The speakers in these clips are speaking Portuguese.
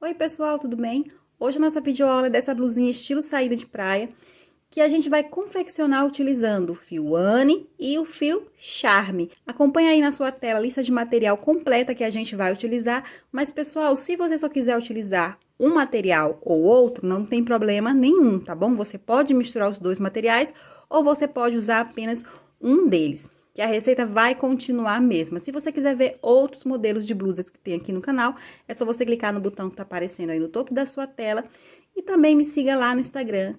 Oi pessoal, tudo bem? Hoje a nossa videoaula é dessa blusinha estilo saída de praia, que a gente vai confeccionar utilizando o fio Anne e o fio Charme. Acompanha aí na sua tela a lista de material completa que a gente vai utilizar, mas pessoal, se você só quiser utilizar um material ou outro, não tem problema nenhum, tá bom? Você pode misturar os dois materiais ou você pode usar apenas um deles, que a receita vai continuar a mesma. Se você quiser ver outros modelos de blusas que tem aqui no canal, é só você clicar no botão que tá aparecendo aí no topo da sua tela. E também me siga lá no Instagram,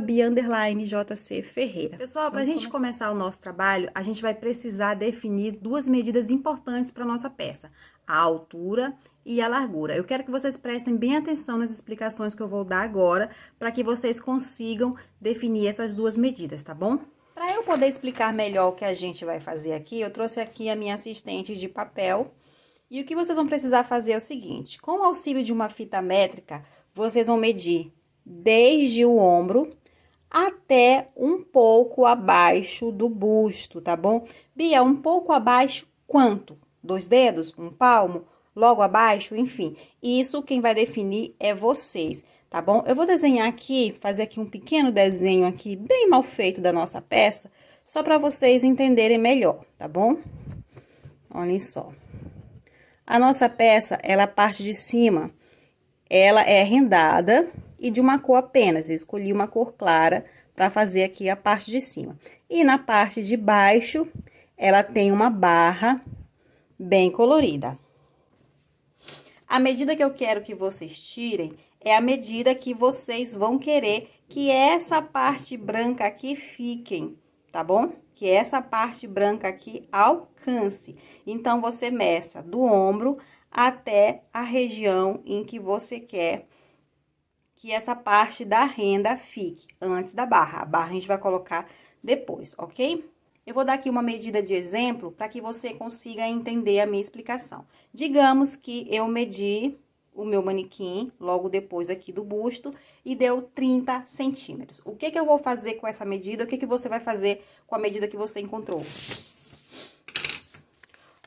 @bia_jc_ferreira. Pessoal, para a gente começar o nosso trabalho, a gente vai precisar definir duas medidas importantes para nossa peça: a altura e a largura. Eu quero que vocês prestem bem atenção nas explicações que eu vou dar agora, para que vocês consigam definir essas duas medidas, tá bom? Para eu poder explicar melhor o que a gente vai fazer aqui, eu trouxe aqui a minha assistente de papel. E o que vocês vão precisar fazer é o seguinte: com o auxílio de uma fita métrica, vocês vão medir desde o ombro até um pouco abaixo do busto, tá bom? Bia, um pouco abaixo quanto? 2 dedos? Um palmo? Logo abaixo? Enfim, isso quem vai definir é vocês, tá bom? Eu vou desenhar aqui, fazer aqui um pequeno desenho aqui, bem mal feito da nossa peça, só para vocês entenderem melhor, tá bom? Olhem só. A nossa peça, ela, a parte de cima, ela é rendada e de uma cor apenas. Eu escolhi uma cor clara para fazer aqui a parte de cima. E na parte de baixo, ela tem uma barra bem colorida. A medida que eu quero que vocês tirem é a medida que vocês vão querer que essa parte branca aqui fiquem, tá bom? Que essa parte branca aqui alcance. Então, você meça do ombro até a região em que você quer que essa parte da renda fique, antes da barra. A barra a gente vai colocar depois, ok? Eu vou dar aqui uma medida de exemplo para que você consiga entender a minha explicação. Digamos que eu medi o meu manequim logo depois aqui do busto e deu 30 centímetros. O que eu vou fazer com essa medida? O que você vai fazer com a medida que você encontrou?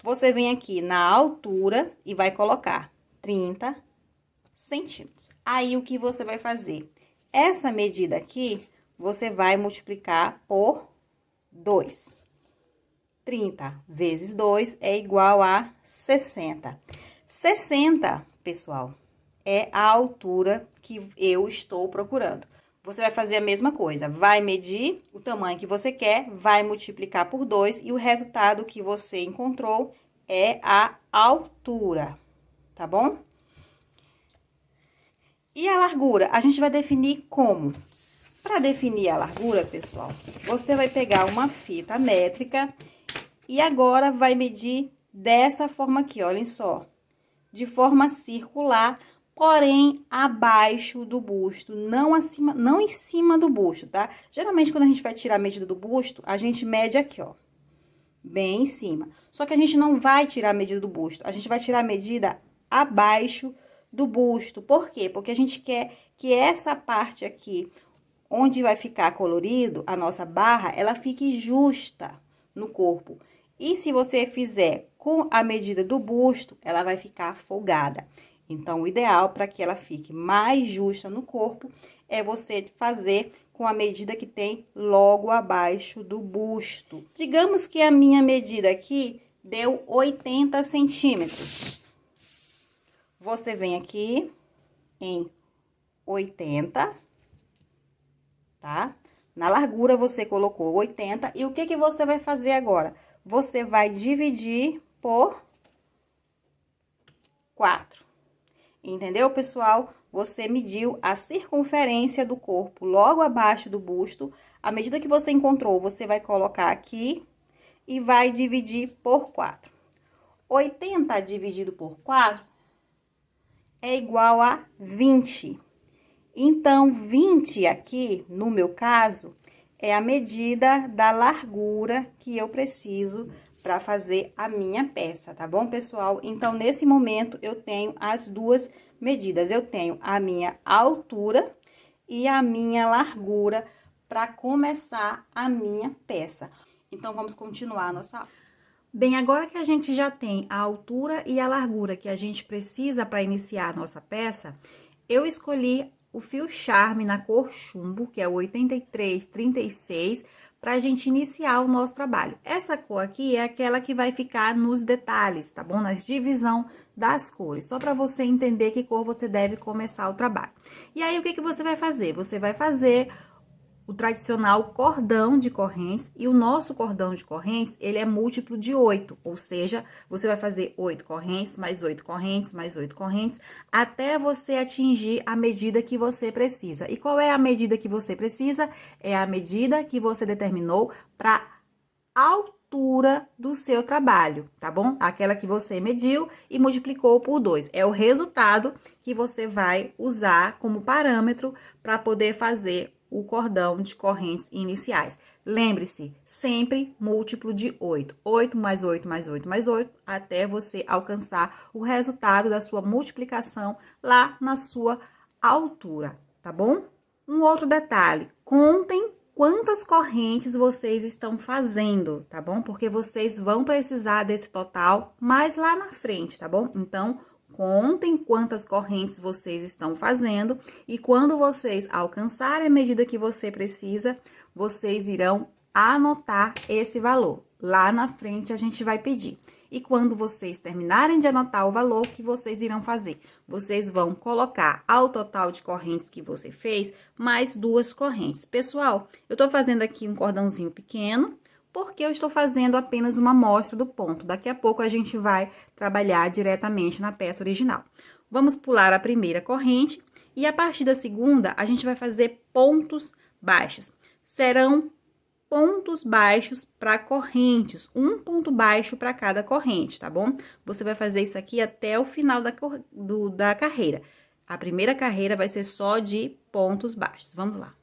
Você vem aqui na altura e vai colocar 30 centímetros. Aí, o que você vai fazer? Essa medida aqui, você vai multiplicar por 2. 30 vezes 2 é igual a 60. 60, pessoal, é a altura que eu estou procurando. Você vai fazer a mesma coisa, vai medir o tamanho que você quer, vai multiplicar por 2 e o resultado que você encontrou é a altura, tá bom? E a largura, a gente vai definir como? Para definir a largura, pessoal, você vai pegar uma fita métrica e agora vai medir dessa forma aqui, olhem só. De forma circular, porém abaixo do busto, não acima, não em cima do busto, tá? Geralmente, quando a gente vai tirar a medida do busto, a gente mede aqui, ó, bem em cima. Só que a gente não vai tirar a medida do busto, a gente vai tirar a medida abaixo do busto. Por quê? Porque a gente quer que essa parte aqui, onde vai ficar colorido, a nossa barra, ela fique justa no corpo. E se você fizer com a medida do busto, ela vai ficar folgada. Então, o ideal para que ela fique mais justa no corpo é você fazer com a medida que tem logo abaixo do busto. Digamos que a minha medida aqui deu 80 centímetros. Você vem aqui em 80, tá? Na largura, você colocou 80. E o que você vai fazer agora? Você vai dividir por 4. Entendeu, pessoal? Você mediu a circunferência do corpo logo abaixo do busto. A medida que você encontrou, você vai colocar aqui e vai dividir por 4. 80 dividido por 4 é igual a 20. Então, 20 aqui, no meu caso, é a medida da largura que eu preciso para fazer a minha peça, tá bom, pessoal? Então, nesse momento, eu tenho as duas medidas. Eu tenho a minha altura e a minha largura para começar a minha peça. Então, vamos continuar a nossa aula. Bem, agora que a gente já tem a altura e a largura que a gente precisa para iniciar a nossa peça, eu escolhi o fio charme na cor chumbo, que é o 8336, para a gente iniciar o nosso trabalho. Essa cor aqui é aquela que vai ficar nos detalhes, tá bom? Nas divisão das cores, só para você entender que cor você deve começar o trabalho. E aí, o que você vai fazer? Você vai fazer o tradicional cordão de correntes, e o nosso cordão de correntes, ele é múltiplo de 8, ou seja, você vai fazer 8 correntes, mais 8 correntes, mais 8 correntes, até você atingir a medida que você precisa. E qual é a medida que você precisa? É a medida que você determinou para altura do seu trabalho, tá bom? Aquela que você mediu e multiplicou por 2. É o resultado que você vai usar como parâmetro para poder fazer o cordão de correntes iniciais. Lembre-se, sempre múltiplo de 8. 8 mais 8 mais 8 mais 8, até você alcançar o resultado da sua multiplicação lá na sua altura, tá bom? Um outro detalhe, contem quantas correntes vocês estão fazendo, tá bom? Porque vocês vão precisar desse total mais lá na frente, tá bom? Então, contem quantas correntes vocês estão fazendo e quando vocês alcançarem a medida que você precisa, vocês irão anotar esse valor. Lá na frente a gente vai pedir. E quando vocês terminarem de anotar o valor, que vocês irão fazer? Vocês vão colocar ao total de correntes que você fez, mais 2 correntes. Pessoal, eu tô fazendo aqui um cordãozinho pequeno, porque eu estou fazendo apenas uma amostra do ponto. Daqui a pouco a gente vai trabalhar diretamente na peça original. Vamos pular a primeira corrente e a partir da segunda a gente vai fazer pontos baixos. Serão pontos baixos para correntes, um ponto baixo para cada corrente, tá bom? Você vai fazer isso aqui até o final da carreira. A primeira carreira vai ser só de pontos baixos. Vamos lá.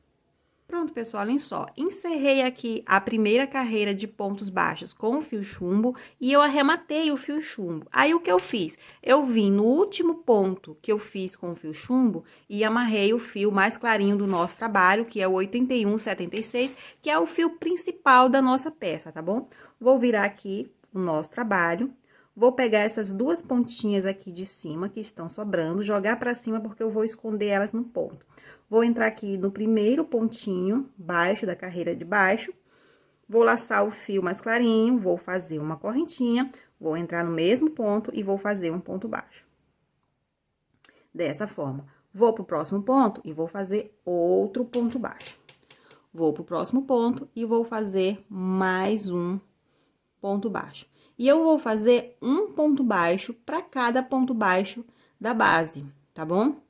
Pronto, pessoal, olhem só. Encerrei aqui a primeira carreira de pontos baixos com o fio chumbo e eu arrematei o fio chumbo. Aí, o que eu fiz? Eu vim no último ponto que eu fiz com o fio chumbo e amarrei o fio mais clarinho do nosso trabalho, que é o 8176, que é o fio principal da nossa peça, tá bom? Vou virar aqui o nosso trabalho. Vou pegar essas 2 pontinhas aqui de cima que estão sobrando, jogar pra cima porque eu vou esconder elas no ponto. Vou entrar aqui no primeiro pontinho baixo da carreira de baixo, vou laçar o fio mais clarinho, vou fazer uma correntinha, vou entrar no mesmo ponto e vou fazer um ponto baixo. Dessa forma, vou pro próximo ponto e vou fazer outro ponto baixo. Vou pro próximo ponto e vou fazer mais um ponto baixo. E eu vou fazer um ponto baixo para cada ponto baixo da base, tá bom?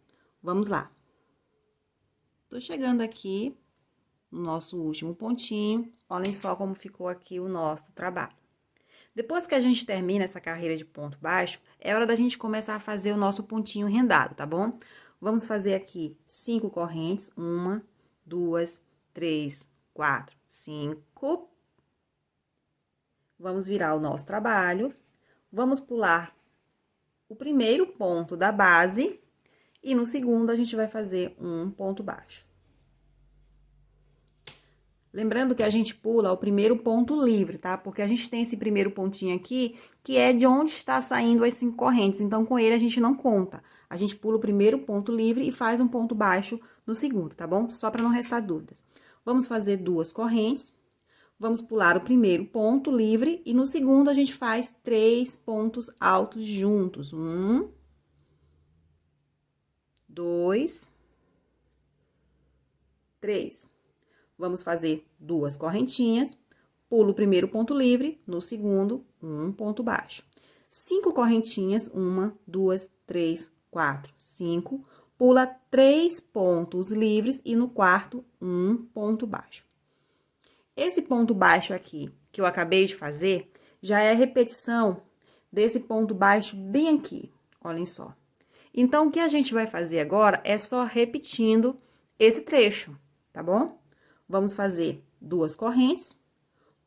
Vamos lá. Tô chegando aqui no nosso último pontinho, olhem só como ficou aqui o nosso trabalho. Depois que a gente termina essa carreira de ponto baixo, é hora da gente começar a fazer o nosso pontinho rendado, tá bom? Vamos fazer aqui 5 correntes, 1, 2, 3, 4, 5. Vamos virar o nosso trabalho, vamos pular o primeiro ponto da base e no segundo a gente vai fazer um ponto baixo. Lembrando que a gente pula o primeiro ponto livre, tá? Porque a gente tem esse primeiro pontinho aqui, que é de onde está saindo as 5 correntes, então com ele a gente não conta. A gente pula o primeiro ponto livre e faz um ponto baixo no segundo, tá bom? Só para não restar dúvidas. Vamos fazer 2 correntes. Vamos pular o primeiro ponto livre e no segundo a gente faz 3 pontos altos juntos. 1, 2, 3. Vamos fazer 2 correntinhas, pulo o primeiro ponto livre, no segundo, um ponto baixo. 5 correntinhas, 1, 2, 3, 4, 5. Pula 3 pontos livres e no quarto, um ponto baixo. Esse ponto baixo aqui, que eu acabei de fazer, já é a repetição desse ponto baixo bem aqui, olhem só. Então, o que a gente vai fazer agora é só repetindo esse trecho, tá bom? Vamos fazer 2 correntes,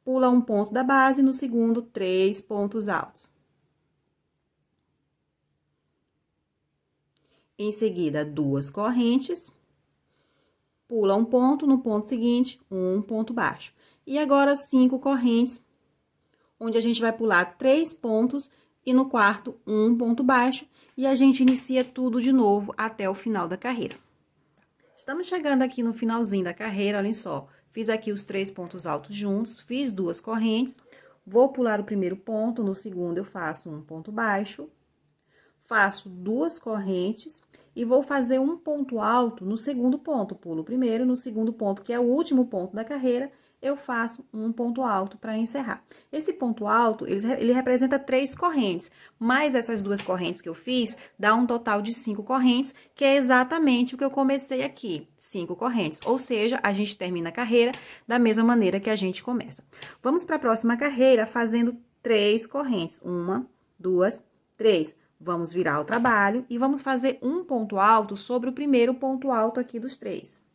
pula um ponto da base, no segundo, 3 pontos altos. Em seguida, 2 correntes, pula um ponto, no ponto seguinte, um ponto baixo. E agora, 5 correntes, onde a gente vai pular 3 pontos e no quarto, um ponto baixo, e a gente inicia tudo de novo até o final da carreira. Estamos chegando aqui no finalzinho da carreira, olhem só. Fiz aqui os 3 pontos altos juntos, fiz 2 correntes, vou pular o primeiro ponto, no segundo eu faço um ponto baixo, faço 2 correntes e vou fazer um ponto alto no segundo ponto. Pulo o primeiro, no segundo ponto, que é o último ponto da carreira, eu faço um ponto alto para encerrar. Esse ponto alto, ele representa 3 correntes, mais essas 2 correntes que eu fiz, dá um total de 5 correntes, que é exatamente o que eu comecei aqui, 5 correntes. Ou seja, a gente termina a carreira da mesma maneira que a gente começa. Vamos para a próxima carreira fazendo 3 correntes. 1, 2, 3. Vamos virar o trabalho e vamos fazer um ponto alto sobre o primeiro ponto alto aqui dos 3.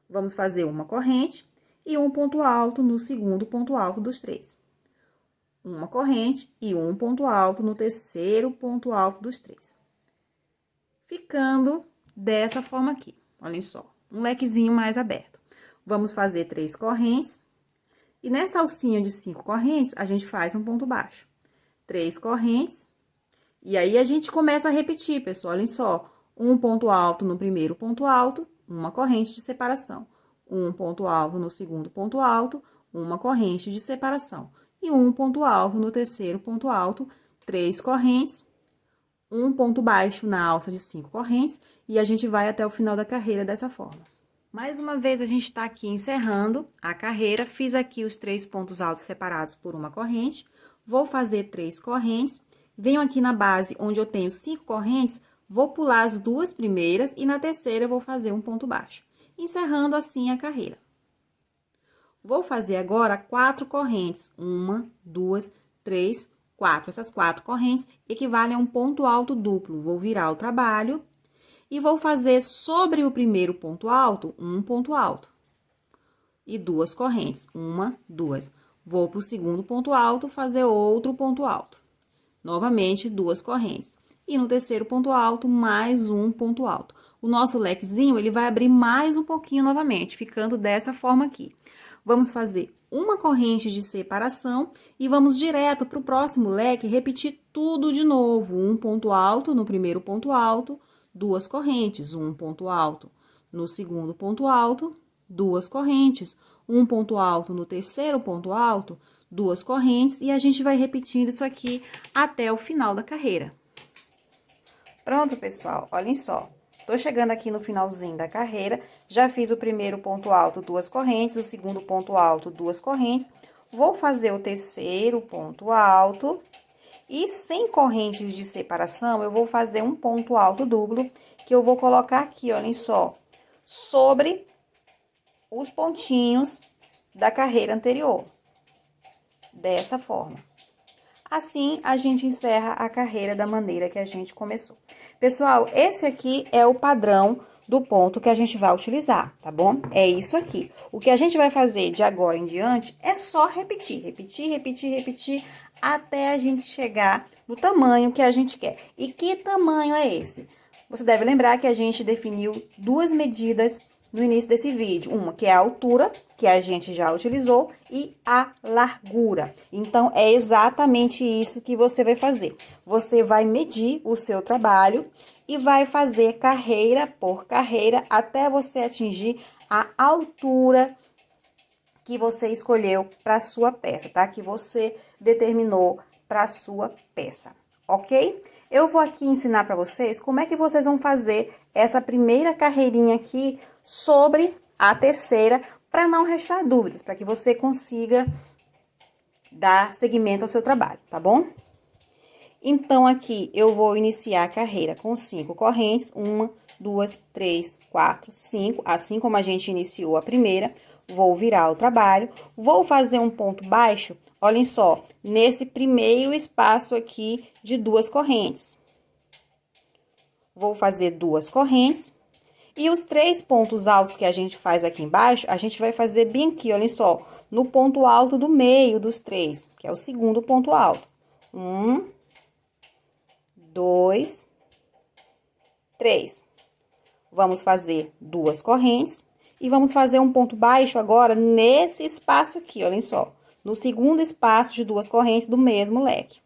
Vamos fazer uma corrente e um ponto alto no segundo ponto alto dos 3. Uma corrente e um ponto alto no terceiro ponto alto dos 3. Ficando dessa forma aqui, olhem só, um lequezinho mais aberto. Vamos fazer 3 correntes e nessa alcinha de 5 correntes, a gente faz um ponto baixo. 3 correntes. E aí, a gente começa a repetir, pessoal, olhem só. Um ponto alto no primeiro ponto alto, uma corrente de separação. Um ponto alto no segundo ponto alto, uma corrente de separação. E um ponto alto no terceiro ponto alto, 3 correntes, um ponto baixo na alça de 5 correntes, e a gente vai até o final da carreira dessa forma. Mais uma vez, a gente tá aqui encerrando a carreira, fiz aqui os 3 pontos altos separados por uma corrente, vou fazer 3 correntes, venho aqui na base, onde eu tenho 5 correntes, vou pular as 2 primeiras e na terceira eu vou fazer um ponto baixo, encerrando assim a carreira. Vou fazer agora 4 correntes, 1, 2, 3, 4. Essas 4 correntes equivalem a um ponto alto duplo. Vou virar o trabalho e vou fazer sobre o primeiro ponto alto, um ponto alto. E 2 correntes, 1, 2. Vou para o segundo ponto alto, fazer outro ponto alto. Novamente, 2 correntes. E no terceiro ponto alto, mais um ponto alto. O nosso lequezinho, ele vai abrir mais um pouquinho novamente, ficando dessa forma aqui. Vamos fazer uma corrente de separação e vamos direto para o próximo leque, repetir tudo de novo. Um ponto alto no primeiro ponto alto, 2 correntes, um ponto alto. No segundo ponto alto, 2 correntes. Um ponto alto no terceiro ponto alto, 2 correntes. E a gente vai repetindo isso aqui até o final da carreira. Pronto, pessoal, olhem só. Tô chegando aqui no finalzinho da carreira, já fiz o primeiro ponto alto, 2 correntes, o segundo ponto alto, 2 correntes. Vou fazer o terceiro ponto alto e sem correntes de separação, eu vou fazer um ponto alto duplo, que eu vou colocar aqui, olhem só, sobre os pontinhos da carreira anterior. Dessa forma. Assim, a gente encerra a carreira da maneira que a gente começou. Pessoal, esse aqui é o padrão do ponto que a gente vai utilizar, tá bom? É isso aqui. O que a gente vai fazer de agora em diante é só repetir, repetir, repetir, repetir, até a gente chegar no tamanho que a gente quer. E que tamanho é esse? Você deve lembrar que a gente definiu 2 medidas no início desse vídeo. Uma que é a altura, que a gente já utilizou, e a largura. Então, é exatamente isso que você vai fazer. Você vai medir o seu trabalho e vai fazer carreira por carreira até você atingir a altura que você escolheu para sua peça, tá? Que você determinou para sua peça, ok? Eu vou aqui ensinar para vocês como é que vocês vão fazer essa primeira carreirinha aqui sobre a terceira, para não restar dúvidas, para que você consiga dar seguimento ao seu trabalho, tá bom? Então, aqui, eu vou iniciar a carreira com 5 correntes, 1, 2, 3, 4, 5, assim como a gente iniciou a primeira, vou virar o trabalho, vou fazer um ponto baixo, olhem só, nesse primeiro espaço aqui de 2 correntes. Vou fazer 2 correntes. E os 3 pontos altos que a gente faz aqui embaixo, a gente vai fazer bem aqui, olhem só, no ponto alto do meio dos 3, que é o segundo ponto alto. 1, 2, 3. Vamos fazer 2 correntes e vamos fazer um ponto baixo agora nesse espaço aqui, olhem só. no segundo espaço de 2 correntes do mesmo leque.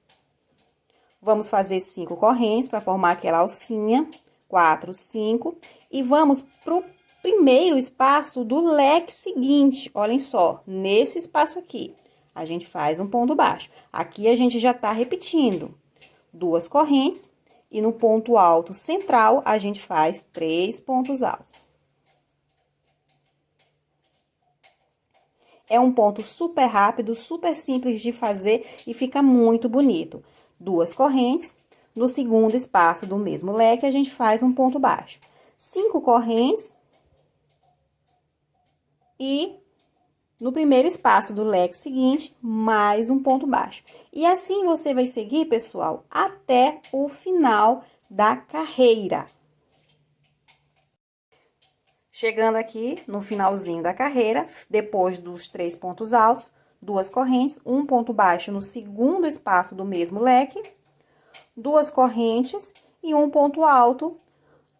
Vamos fazer 5 correntes para formar aquela alcinha, 4, 5, e vamos pro primeiro espaço do leque seguinte. Olhem só, nesse espaço aqui, a gente faz um ponto baixo. Aqui a gente já tá repetindo 2 correntes e no ponto alto central a gente faz 3 pontos altos. É um ponto super rápido, super simples de fazer e fica muito bonito. 2 correntes, no segundo espaço do mesmo leque, a gente faz um ponto baixo. 5 correntes e no primeiro espaço do leque seguinte, mais um ponto baixo. E assim você vai seguir, pessoal, até o final da carreira. Chegando aqui no finalzinho da carreira, depois dos 3 pontos altos, 2 correntes, um ponto baixo no segundo espaço do mesmo leque, 2 correntes e um ponto alto.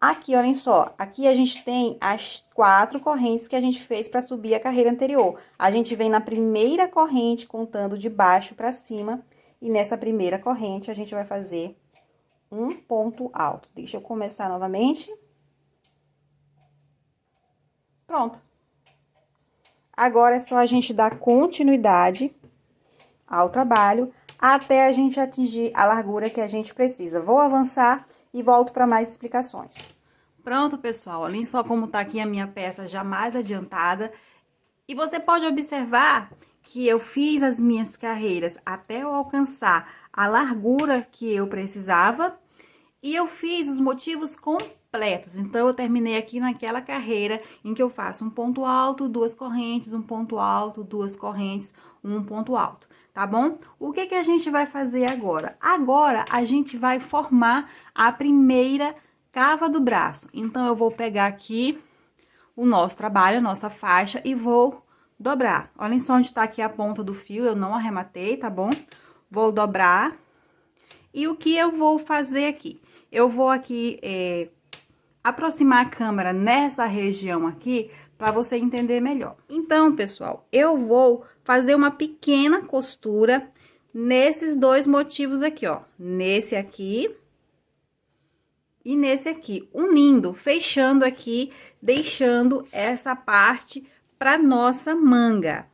Aqui, olhem só, aqui a gente tem as 4 correntes que a gente fez para subir a carreira anterior. A gente vem na primeira corrente, contando de baixo para cima, e nessa primeira corrente a gente vai fazer um ponto alto. Deixa eu começar novamente. Pronto. Agora é só a gente dar continuidade ao trabalho até a gente atingir a largura que a gente precisa. Vou avançar e volto para mais explicações. Pronto, pessoal. Olhem só como tá aqui a minha peça já mais adiantada. E você pode observar que eu fiz as minhas carreiras até eu alcançar a largura que eu precisava. E eu fiz os motivos completos. Então, eu terminei aqui naquela carreira em que eu faço um ponto alto, 2 correntes, um ponto alto, 2 correntes, um ponto alto, tá bom? O que que a gente vai fazer agora? Agora, a gente vai formar a primeira cava do braço. Então, eu vou pegar aqui o nosso trabalho, a nossa faixa, e vou dobrar. Olhem só onde tá aqui a ponta do fio, eu não arrematei, tá bom? Vou dobrar. E o que eu vou fazer aqui? Eu vou aqui aproximar a câmera nessa região aqui para você entender melhor. Então, pessoal, eu vou fazer uma pequena costura nesses 2 motivos aqui, ó. Nesse aqui e nesse aqui, unindo, fechando aqui, deixando essa parte para nossa manga.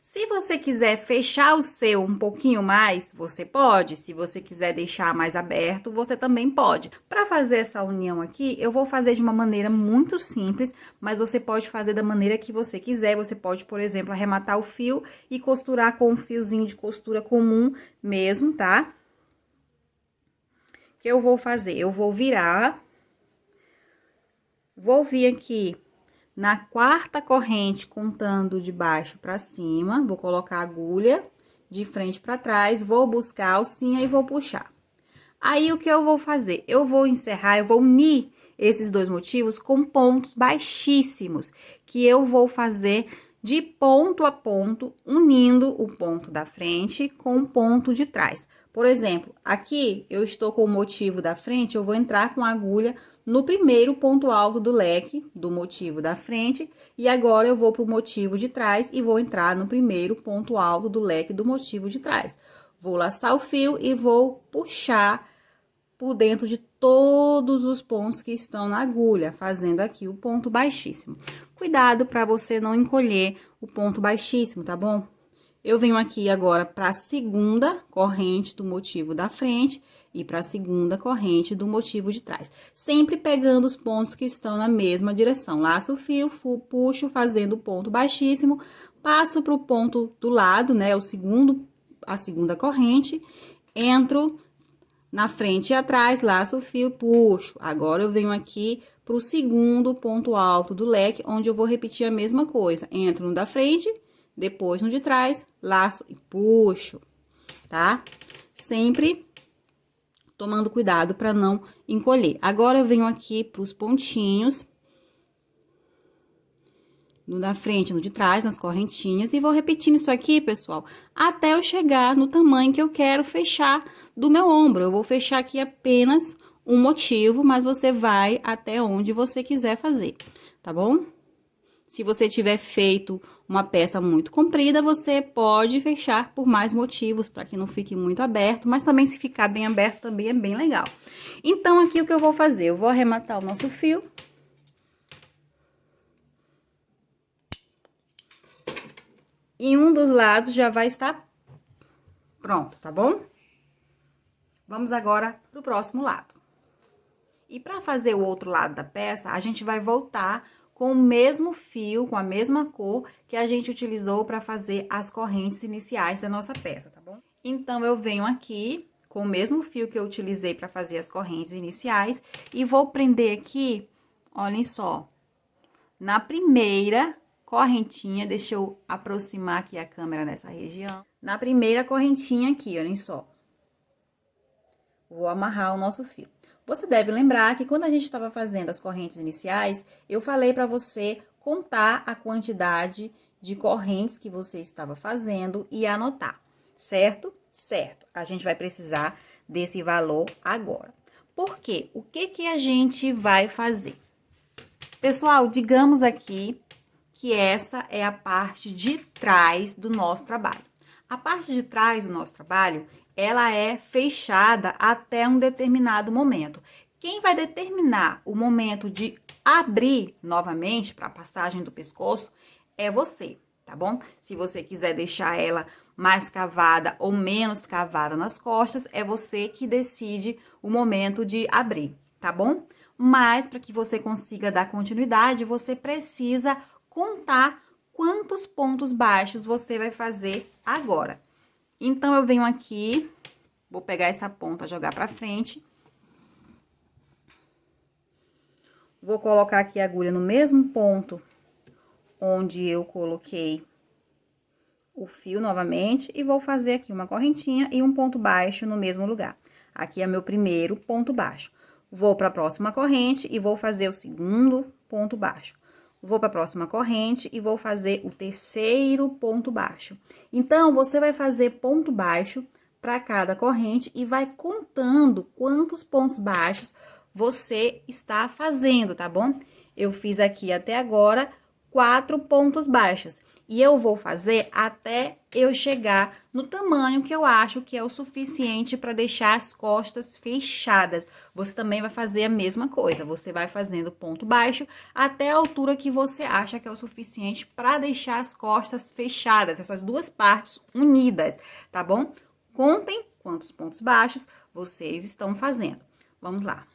Se você quiser fechar o seu um pouquinho mais, você pode. Se você quiser deixar mais aberto, você também pode. Para fazer essa união aqui, eu vou fazer de uma maneira muito simples, mas você pode fazer da maneira que você quiser. Você pode, por exemplo, arrematar o fio e costurar com um fiozinho de costura comum mesmo, tá? O que eu vou fazer? Eu vou virar, vou vir aqui na 4ª corrente, contando de baixo para cima, vou colocar a agulha de frente para trás, vou buscar a alcinha e vou puxar. Aí, o que eu vou fazer? Eu vou encerrar, eu vou unir esses 2 motivos com pontos baixíssimos, que eu vou fazer de ponto a ponto, unindo o ponto da frente com o ponto de trás. Por exemplo, aqui eu estou com o motivo da frente, eu vou entrar com a agulha no primeiro ponto alto do leque do motivo da frente, e agora eu vou para o motivo de trás e vou entrar no primeiro ponto alto do leque do motivo de trás. Vou laçar o fio e vou puxar por dentro de todos os pontos que estão na agulha, fazendo aqui o ponto baixíssimo. Cuidado para você não encolher o ponto baixíssimo, tá bom? Eu venho aqui agora para a 2ª corrente do motivo da frente e para a 2ª corrente do motivo de trás. Sempre pegando os pontos que estão na mesma direção. Laço o fio, puxo, fazendo o ponto baixíssimo, passo para o ponto do lado, né? A 2ª corrente, entro na frente e atrás, laço o fio, puxo. Agora, eu venho aqui para o 2º ponto alto do leque, onde eu vou repetir a mesma coisa. Entro no da frente, depois no de trás, laço e puxo, tá? Sempre tomando cuidado para não encolher. Agora, eu venho aqui para os pontinhos, no da frente, no de trás, nas correntinhas, e vou repetindo isso aqui, pessoal, até eu chegar no tamanho que eu quero fechar do meu ombro. Eu vou fechar aqui apenas um motivo, mas você vai até onde você quiser fazer, tá bom? Se você tiver feito uma peça muito comprida, você pode fechar por mais motivos, para que não fique muito aberto, mas também se ficar bem aberto também é bem legal. Então, aqui o que eu vou fazer? Eu vou arrematar o nosso fio. E um dos lados já vai estar pronto, tá bom? Vamos agora pro próximo lado. E para fazer o outro lado da peça, a gente vai voltar com o mesmo fio, com a mesma cor que a gente utilizou para fazer as correntes iniciais da nossa peça, tá bom? Então, eu venho aqui com o mesmo fio que eu utilizei para fazer as correntes iniciais e vou prender aqui, olhem só, na primeira correntinha, deixa eu aproximar aqui a câmera nessa região. Na primeira correntinha aqui, olhem só. Vou amarrar o nosso fio. Você deve lembrar que quando a gente estava fazendo as correntes iniciais, eu falei para você contar a quantidade de correntes que você estava fazendo e anotar, certo? Certo. A gente vai precisar desse valor agora. Por quê? O que que a gente vai fazer? Pessoal, digamos aqui que essa é a parte de trás do nosso trabalho. A parte de trás do nosso trabalho, ela é fechada até um determinado momento. Quem vai determinar o momento de abrir novamente para a passagem do pescoço é você, tá bom? Se você quiser deixar ela mais cavada ou menos cavada nas costas, é você que decide o momento de abrir, tá bom? Mas para que você consiga dar continuidade, você precisa contar quantos pontos baixos você vai fazer agora. Então, eu venho aqui, vou pegar essa ponta, jogar pra frente. Vou colocar aqui a agulha no mesmo ponto onde eu coloquei o fio novamente e vou fazer aqui uma correntinha e um ponto baixo no mesmo lugar. Aqui é meu primeiro ponto baixo. Vou para a próxima corrente e vou fazer o segundo ponto baixo. Vou para a próxima corrente e vou fazer o terceiro ponto baixo. Então, você vai fazer ponto baixo para cada corrente e vai contando quantos pontos baixos você está fazendo, tá bom? Eu fiz aqui até agora 4 pontos baixos e eu vou fazer até eu chegar no tamanho que eu acho que é o suficiente para deixar as costas fechadas. Você também vai fazer a mesma coisa, você vai fazendo ponto baixo até a altura que você acha que é o suficiente para deixar as costas fechadas, essas duas partes unidas, tá bom? Contem quantos pontos baixos vocês estão fazendo. Vamos lá.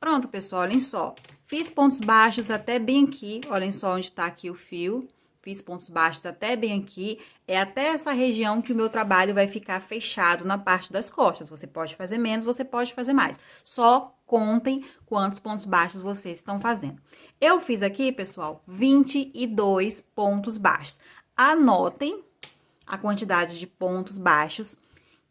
Pronto, pessoal, olhem só. Fiz pontos baixos até bem aqui, olhem só onde tá aqui o fio. Fiz pontos baixos até bem aqui. É até essa região que o meu trabalho vai ficar fechado na parte das costas. Você pode fazer menos, você pode fazer mais. Só contem quantos pontos baixos vocês estão fazendo. Eu fiz aqui, pessoal, 22 pontos baixos. Anotem a quantidade de pontos baixos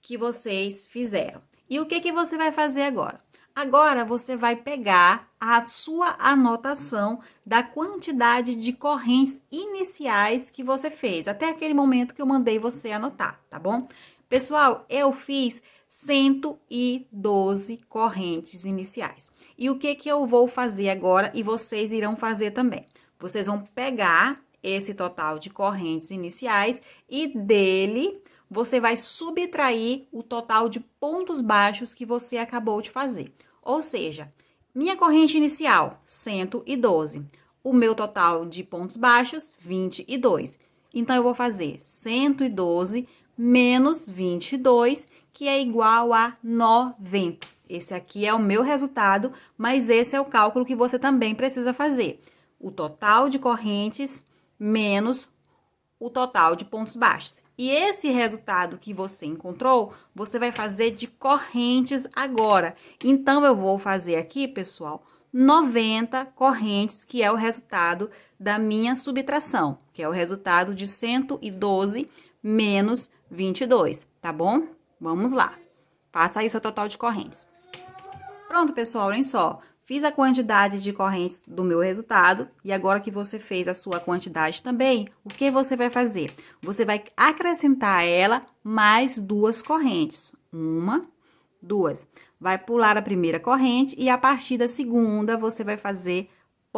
que vocês fizeram. E o que que você vai fazer agora? Agora, você vai pegar a sua anotação da quantidade de correntes iniciais que você fez, até aquele momento que eu mandei você anotar, tá bom? Pessoal, eu fiz 112 correntes iniciais. E o que que eu vou fazer agora e vocês irão fazer também? Vocês vão pegar esse total de correntes iniciais e dele você vai subtrair o total de pontos baixos que você acabou de fazer. Ou seja, minha corrente inicial, 112. O meu total de pontos baixos, 22. Então, eu vou fazer 112 menos 22, que é igual a 90. Esse aqui é o meu resultado, mas esse é o cálculo que você também precisa fazer. O total de correntes menos o total de pontos baixos. E esse resultado que você encontrou, você vai fazer de correntes agora. Então, eu vou fazer aqui, pessoal, 90 correntes, que é o resultado da minha subtração, que é o resultado de 112 menos 22, tá bom? Vamos lá. Faça aí seu total de correntes. Pronto, pessoal, olhem só. Fiz a quantidade de correntes do meu resultado e agora que você fez a sua quantidade também, o que você vai fazer? Você vai acrescentar a ela mais 2 correntes. 1, 2. Vai pular a primeira corrente e a partir da segunda você vai fazer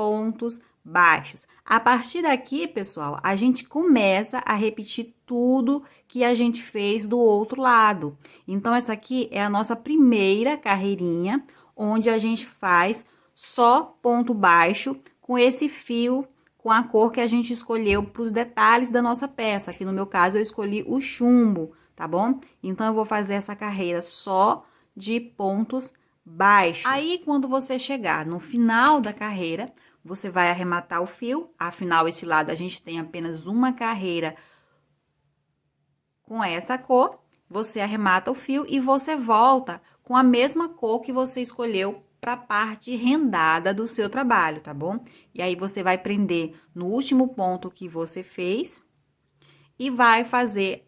pontos baixos. A partir daqui, pessoal, a gente começa a repetir tudo que a gente fez do outro lado. Então, essa aqui é a nossa primeira carreirinha, onde a gente faz só ponto baixo com esse fio, com a cor que a gente escolheu para os detalhes da nossa peça. Aqui no meu caso, eu escolhi o chumbo, tá bom? Então, eu vou fazer essa carreira só de pontos baixos. Aí, quando você chegar no final da carreira, você vai arrematar o fio. Afinal, esse lado a gente tem apenas uma carreira com essa cor. Você arremata o fio e você volta com a mesma cor que você escolheu para a parte rendada do seu trabalho, tá bom? E aí, você vai prender no último ponto que você fez e vai fazer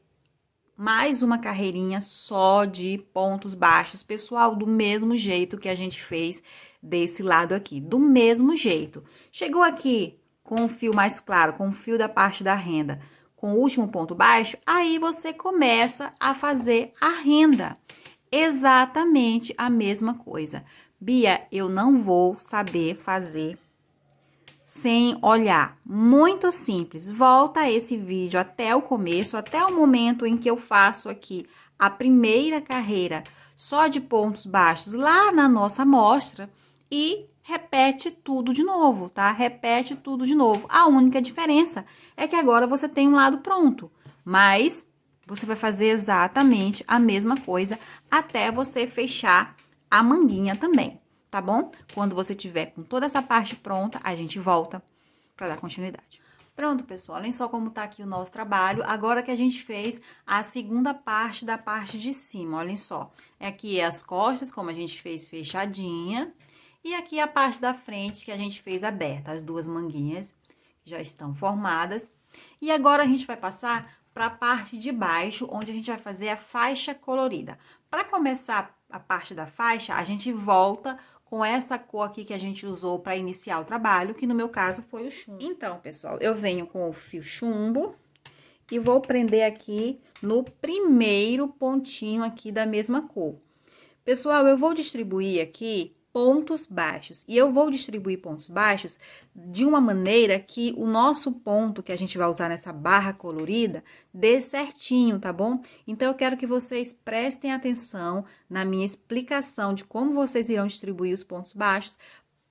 mais uma carreirinha só de pontos baixos, pessoal, do mesmo jeito que a gente fez desse lado aqui, do mesmo jeito. Chegou aqui com o fio mais claro, com o fio da parte da renda, com o último ponto baixo, aí você começa a fazer a renda. Exatamente a mesma coisa. Bia, eu não vou saber fazer sem olhar. Muito simples. Volta esse vídeo até o começo, até o momento em que eu faço aqui a primeira carreira só de pontos baixos lá na nossa amostra e repete tudo de novo, tá? Repete tudo de novo. A única diferença é que agora você tem um lado pronto, mas você vai fazer exatamente a mesma coisa até você fechar a manguinha também, tá bom? Quando você tiver com toda essa parte pronta, a gente volta para dar continuidade. Pronto, pessoal, olhem só como tá aqui o nosso trabalho. Agora que a gente fez a segunda parte da parte de cima, olhem só. Aqui é as costas, como a gente fez fechadinha. E aqui a parte da frente que a gente fez aberta, as duas manguinhas já estão formadas. E agora a gente vai passar para a parte de baixo, onde a gente vai fazer a faixa colorida. Para começar a parte da faixa, a gente volta com essa cor aqui que a gente usou para iniciar o trabalho, que no meu caso foi o chumbo. Então, pessoal, eu venho com o fio chumbo e vou prender aqui no primeiro pontinho aqui da mesma cor. Pessoal, eu vou distribuir aqui pontos baixos. E eu vou distribuir pontos baixos de uma maneira que o nosso ponto que a gente vai usar nessa barra colorida dê certinho, tá bom? Então, eu quero que vocês prestem atenção na minha explicação de como vocês irão distribuir os pontos baixos,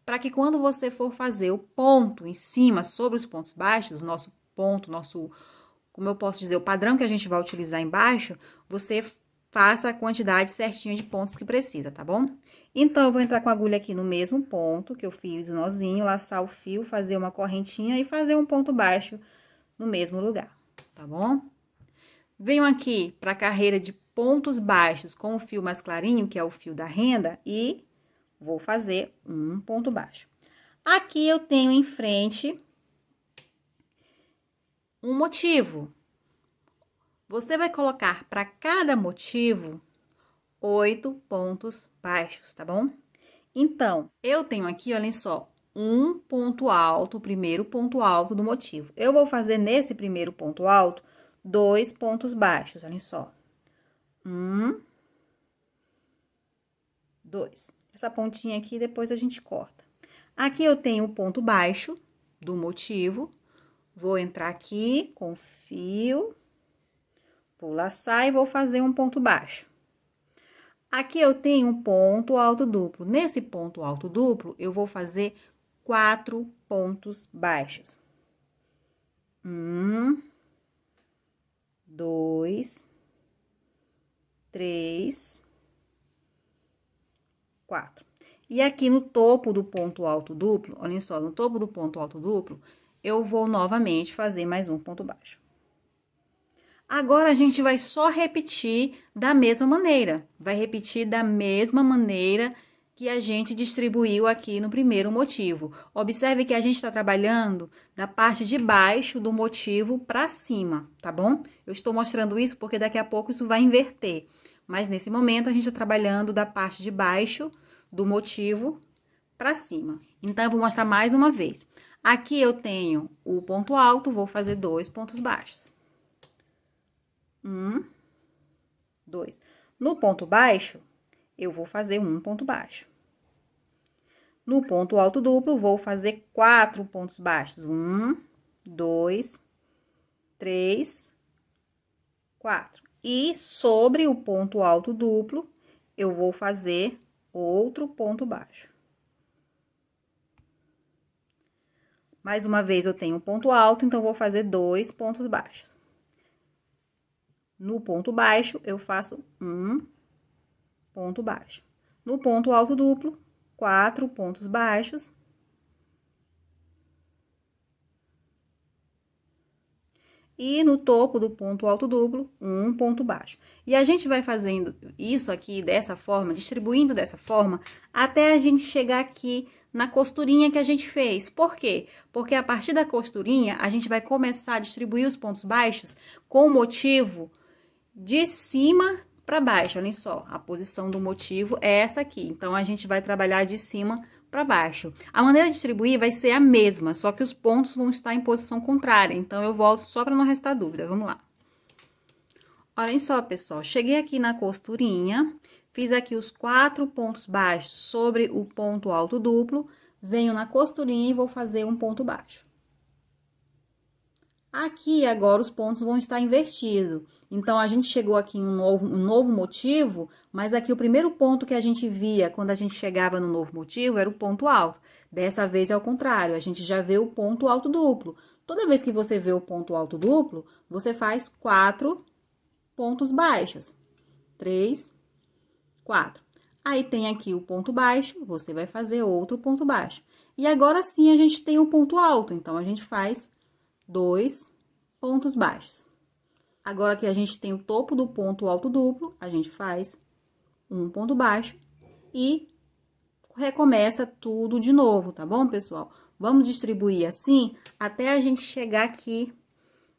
para que quando você for fazer o ponto em cima sobre os pontos baixos, nosso ponto, como eu posso dizer, o padrão que a gente vai utilizar embaixo, você faça a quantidade certinha de pontos que precisa, tá bom? Então, eu vou entrar com a agulha aqui no mesmo ponto que eu fiz o nozinho, laçar o fio, fazer uma correntinha e fazer um ponto baixo no mesmo lugar, tá bom? Venho aqui para a carreira de pontos baixos com o fio mais clarinho, que é o fio da renda, e vou fazer um ponto baixo. Aqui eu tenho em frente um motivo. Você vai colocar para cada motivo 8 pontos baixos, tá bom? Então, eu tenho aqui, olhem só, um ponto alto, o primeiro ponto alto do motivo. Eu vou fazer nesse primeiro ponto alto 2 pontos baixos, olhem só. 1, 2. Essa pontinha aqui, depois a gente corta. Aqui eu tenho o ponto baixo do motivo. Vou entrar aqui com o fio. Vou laçar e vou fazer um ponto baixo. Aqui eu tenho um ponto alto duplo. Nesse ponto alto duplo, eu vou fazer 4 pontos baixos. 1, 2, 3, 4. E aqui no topo do ponto alto duplo, olhem só, no topo do ponto alto duplo, eu vou novamente fazer mais um ponto baixo. Agora, a gente vai só repetir da mesma maneira. Vai repetir da mesma maneira que a gente distribuiu aqui no primeiro motivo. Observe que a gente está trabalhando da parte de baixo do motivo para cima, tá bom? Eu estou mostrando isso porque daqui a pouco isso vai inverter. Mas, nesse momento, a gente está trabalhando da parte de baixo do motivo para cima. Então, eu vou mostrar mais uma vez. Aqui eu tenho o ponto alto, vou fazer 2 pontos baixos. 1, 2. No ponto baixo, eu vou fazer um ponto baixo. No ponto alto duplo, vou fazer 4 pontos baixos. 1, 2, 3, 4. E sobre o ponto alto duplo, eu vou fazer outro ponto baixo. Mais uma vez, eu tenho um ponto alto, então, vou fazer 2 pontos baixos. No ponto baixo, eu faço um ponto baixo. No ponto alto duplo, 4 pontos baixos. E no topo do ponto alto duplo, um ponto baixo. E a gente vai fazendo isso aqui dessa forma, distribuindo dessa forma, até a gente chegar aqui na costurinha que a gente fez. Por quê? Porque a partir da costurinha, a gente vai começar a distribuir os pontos baixos com o motivo de cima para baixo. Olhem só, a posição do motivo é essa aqui. Então, a gente vai trabalhar de cima para baixo. A maneira de distribuir vai ser a mesma, só que os pontos vão estar em posição contrária. Então, eu volto só para não restar dúvida. Vamos lá. Olhem só, pessoal. Cheguei aqui na costurinha, fiz aqui os 4 pontos baixos sobre o ponto alto duplo, venho na costurinha e vou fazer um ponto baixo. Aqui, agora, os pontos vão estar invertidos. Então, a gente chegou aqui em um novo motivo, mas aqui o primeiro ponto que a gente via quando a gente chegava no novo motivo era o ponto alto. Dessa vez é o contrário, a gente já vê o ponto alto duplo. Toda vez que você vê o ponto alto duplo, você faz 4 pontos baixos. 3, 4. Aí, tem aqui o ponto baixo, você vai fazer outro ponto baixo. E agora sim, a gente tem o ponto alto, então, a gente faz 2 pontos baixos. Agora que a gente tem o topo do ponto alto duplo, a gente faz um ponto baixo e recomeça tudo de novo, tá bom, pessoal? Vamos distribuir assim até a gente chegar aqui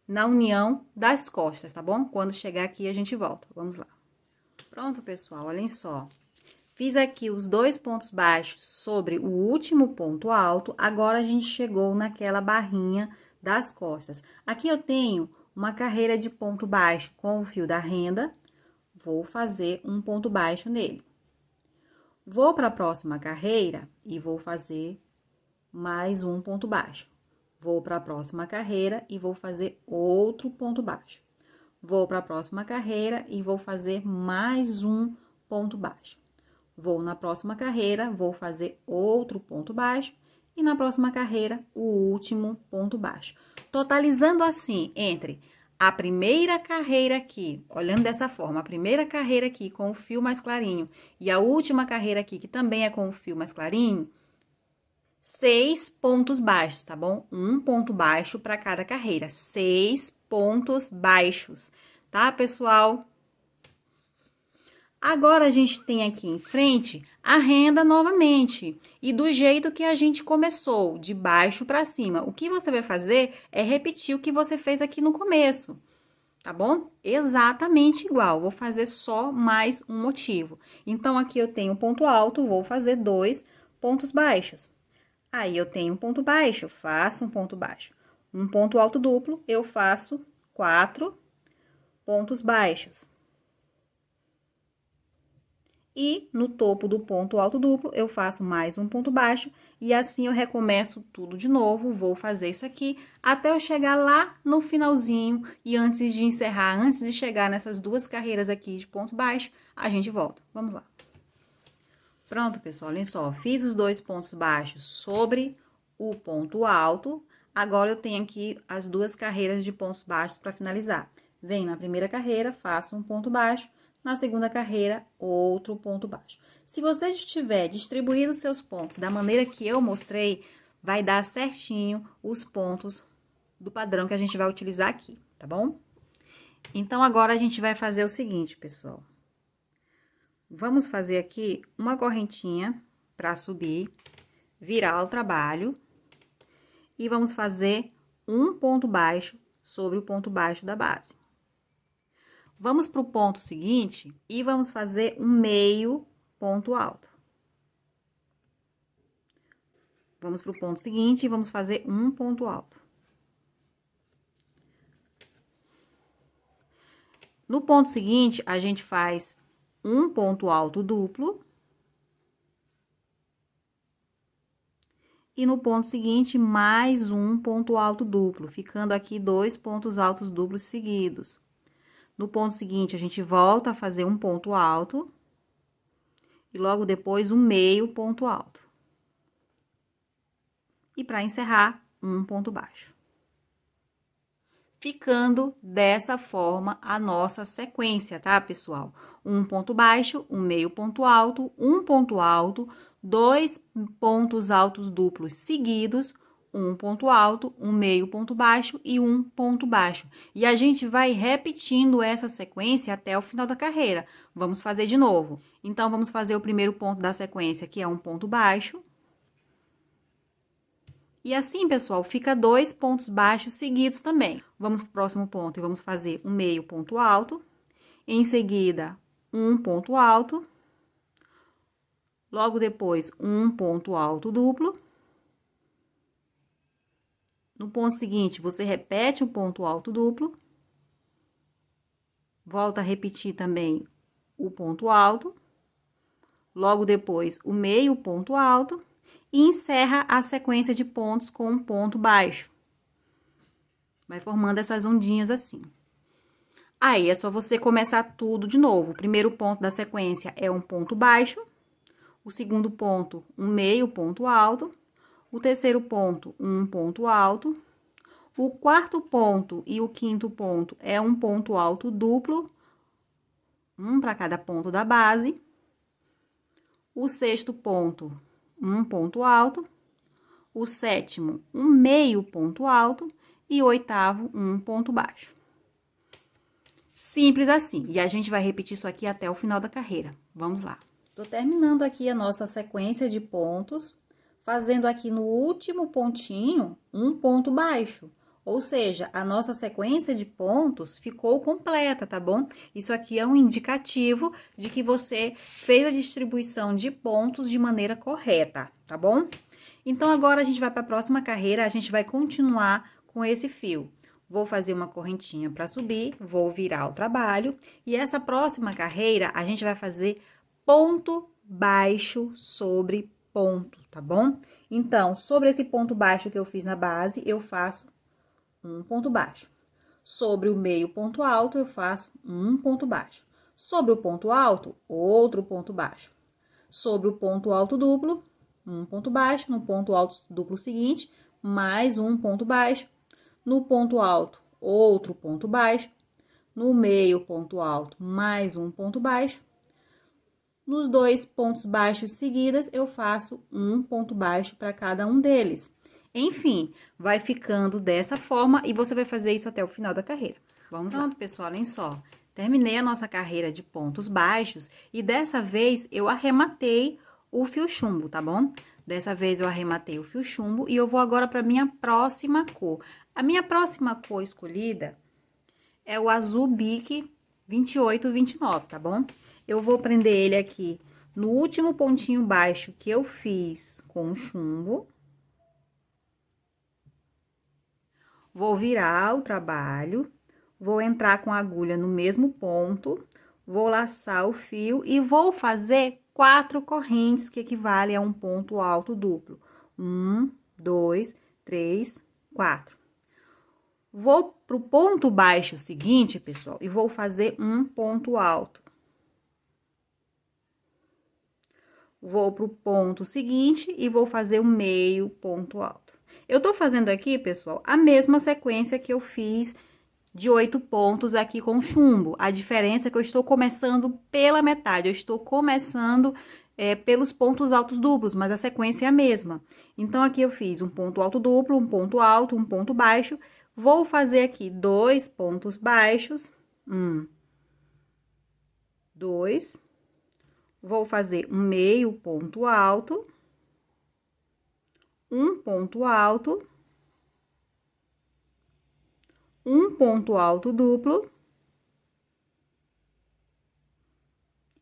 na união das costas, tá bom? Quando chegar aqui, a gente volta. Vamos lá. Pronto, pessoal, olhem só. Fiz aqui os 2 pontos baixos sobre o último ponto alto, agora a gente chegou naquela barrinha das costas. Aqui eu tenho uma carreira de ponto baixo com o fio da renda, vou fazer um ponto baixo nele. Vou para a próxima carreira e vou fazer mais um ponto baixo. Vou para a próxima carreira e vou fazer outro ponto baixo. Vou para a próxima carreira e vou fazer mais um ponto baixo. Vou na próxima carreira, vou fazer outro ponto baixo. E na próxima carreira, o último ponto baixo. Totalizando assim, entre a primeira carreira aqui, olhando dessa forma, a primeira carreira aqui com o fio mais clarinho e a última carreira aqui, que também é com o fio mais clarinho, 6 pontos baixos, tá bom? Um ponto baixo para cada carreira, 6 pontos baixos, tá, pessoal? Agora, a gente tem aqui em frente a renda novamente, e do jeito que a gente começou, de baixo para cima. O que você vai fazer é repetir o que você fez aqui no começo, tá bom? Exatamente igual, vou fazer só mais um motivo. Então, aqui eu tenho um ponto alto, vou fazer 2 pontos baixos. Aí, eu tenho um ponto baixo, faço um ponto baixo. Um ponto alto duplo, eu faço 4 pontos baixos. E no topo do ponto alto duplo, eu faço mais um ponto baixo, e assim eu recomeço tudo de novo, vou fazer isso aqui, até eu chegar lá no finalzinho, e antes de encerrar, antes de chegar nessas 2 carreiras aqui de ponto baixo, a gente volta. Vamos lá. Pronto, pessoal, olhem só, fiz os 2 pontos baixos sobre o ponto alto, agora eu tenho aqui as 2 carreiras de pontos baixos para finalizar. Venho na primeira carreira, faço um ponto baixo, na segunda carreira, outro ponto baixo. Se você estiver distribuindo seus pontos da maneira que eu mostrei, vai dar certinho os pontos do padrão que a gente vai utilizar aqui, tá bom? Então, agora a gente vai fazer o seguinte, pessoal. Vamos fazer aqui uma correntinha para subir, virar o trabalho, e vamos fazer um ponto baixo sobre o ponto baixo da base. Vamos para o ponto seguinte e vamos fazer um meio ponto alto. Vamos para o ponto seguinte e vamos fazer um ponto alto. No ponto seguinte, a gente faz um ponto alto duplo. E no ponto seguinte, mais um ponto alto duplo, ficando aqui 2 pontos altos duplos seguidos. No ponto seguinte, a gente volta a fazer um ponto alto. E logo depois, um meio ponto alto. E para encerrar, um ponto baixo. Ficando dessa forma a nossa sequência, tá, pessoal? Um ponto baixo, um meio ponto alto, um ponto alto, 2 pontos altos duplos seguidos, um ponto alto, um meio ponto baixo e um ponto baixo. E a gente vai repetindo essa sequência até o final da carreira. Vamos fazer de novo. Então, vamos fazer o primeiro ponto da sequência, que é um ponto baixo. E assim, pessoal, fica 2 pontos baixos seguidos também. Vamos para o próximo ponto e vamos fazer um meio ponto alto. Em seguida, um ponto alto. Logo depois, um ponto alto duplo. No ponto seguinte, você repete um ponto alto duplo. Volta a repetir também o ponto alto. Logo depois, o meio ponto alto. E encerra a sequência de pontos com um ponto baixo. Vai formando essas ondinhas assim. Aí, é só você começar tudo de novo. O primeiro ponto da sequência é um ponto baixo. O segundo ponto, um meio ponto alto. O terceiro ponto, um ponto alto. O quarto ponto e o quinto ponto é um ponto alto duplo. Um para cada ponto da base. O sexto ponto, um ponto alto. O sétimo, um meio ponto alto. E o oitavo, um ponto baixo. Simples assim. E a gente vai repetir isso aqui até o final da carreira. Vamos lá. Tô terminando aqui a nossa sequência de pontos, fazendo aqui no último pontinho um ponto baixo. Ou seja, a nossa sequência de pontos ficou completa, tá bom? Isso aqui é um indicativo de que você fez a distribuição de pontos de maneira correta, tá bom? Então, agora a gente vai para a próxima carreira, a gente vai continuar com esse fio. Vou fazer uma correntinha para subir, vou virar o trabalho. E essa próxima carreira, a gente vai fazer ponto baixo sobre ponto, tá bom? Então, sobre esse ponto baixo que eu fiz na base, eu faço um ponto baixo. Sobre o meio ponto alto, eu faço um ponto baixo. Sobre o ponto alto, outro ponto baixo. Sobre o ponto alto duplo, um ponto baixo. No ponto alto duplo seguinte, mais um ponto baixo. No ponto alto, outro ponto baixo. No meio ponto alto, mais um ponto baixo. Nos 2 pontos baixos seguidas, eu faço um ponto baixo para cada um deles. Enfim, vai ficando dessa forma e você vai fazer isso até o final da carreira. Vamos lá. Pronto, pessoal, olhem só. Terminei a nossa carreira de pontos baixos e dessa vez eu arrematei o fio chumbo, tá bom? Dessa vez eu arrematei o fio chumbo e eu vou agora para minha próxima cor. A minha próxima cor escolhida é o azul bique 2829, tá bom? Eu vou prender ele aqui no último pontinho baixo que eu fiz com o chumbo. Vou virar o trabalho, vou entrar com a agulha no mesmo ponto, vou laçar o fio e vou fazer 4 correntes, que equivale a um ponto alto duplo. 1, 2, 3, 4. Vou pro ponto baixo seguinte, pessoal, e vou fazer um ponto alto. Vou pro ponto seguinte e vou fazer um meio ponto alto. Eu tô fazendo aqui, pessoal, a mesma sequência que eu fiz de 8 pontos aqui com chumbo. A diferença é que eu estou começando pela metade, eu estou começando pelos pontos altos duplos, mas a sequência é a mesma. Então, aqui eu fiz um ponto alto duplo, um ponto alto, um ponto baixo. Vou fazer aqui 2 pontos baixos, 1, 2. Vou fazer um meio ponto alto, um ponto alto, um ponto alto duplo.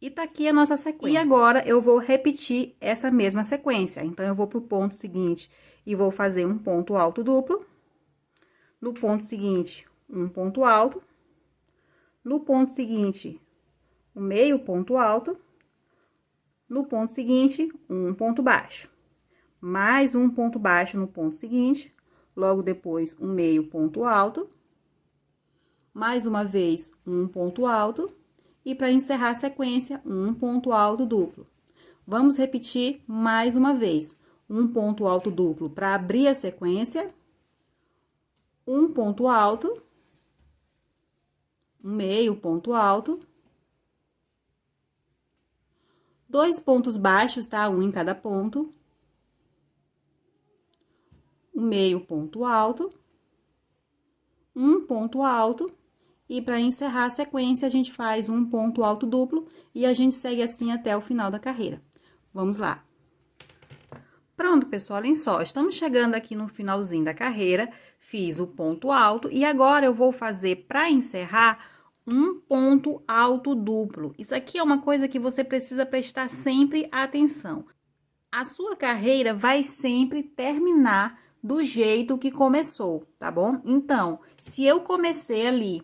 E tá aqui a nossa sequência. E agora, eu vou repetir essa mesma sequência. Então, eu vou pro ponto seguinte e vou fazer um ponto alto duplo. No ponto seguinte, um ponto alto. No ponto seguinte, o meio ponto alto. No ponto seguinte, um ponto baixo. mais um ponto baixo no ponto seguinte, logo depois um meio ponto alto, mais uma vez um ponto alto, e para encerrar a sequência, um ponto alto duplo. Vamos repetir mais uma vez, um ponto alto duplo para abrir a sequência, um ponto alto, um meio ponto alto, dois pontos baixos, tá? Um em cada ponto, um meio ponto alto, um ponto alto, e para encerrar a sequência, a gente faz um ponto alto duplo e a gente segue assim até o final da carreira. Vamos lá. Pronto, pessoal, olhem só, estamos chegando aqui no finalzinho da carreira, fiz o ponto alto e agora eu vou fazer, para encerrar, um ponto alto duplo. Isso aqui é uma coisa que você precisa prestar sempre atenção. A sua carreira vai sempre terminar do jeito que começou, tá bom? Então, se eu comecei ali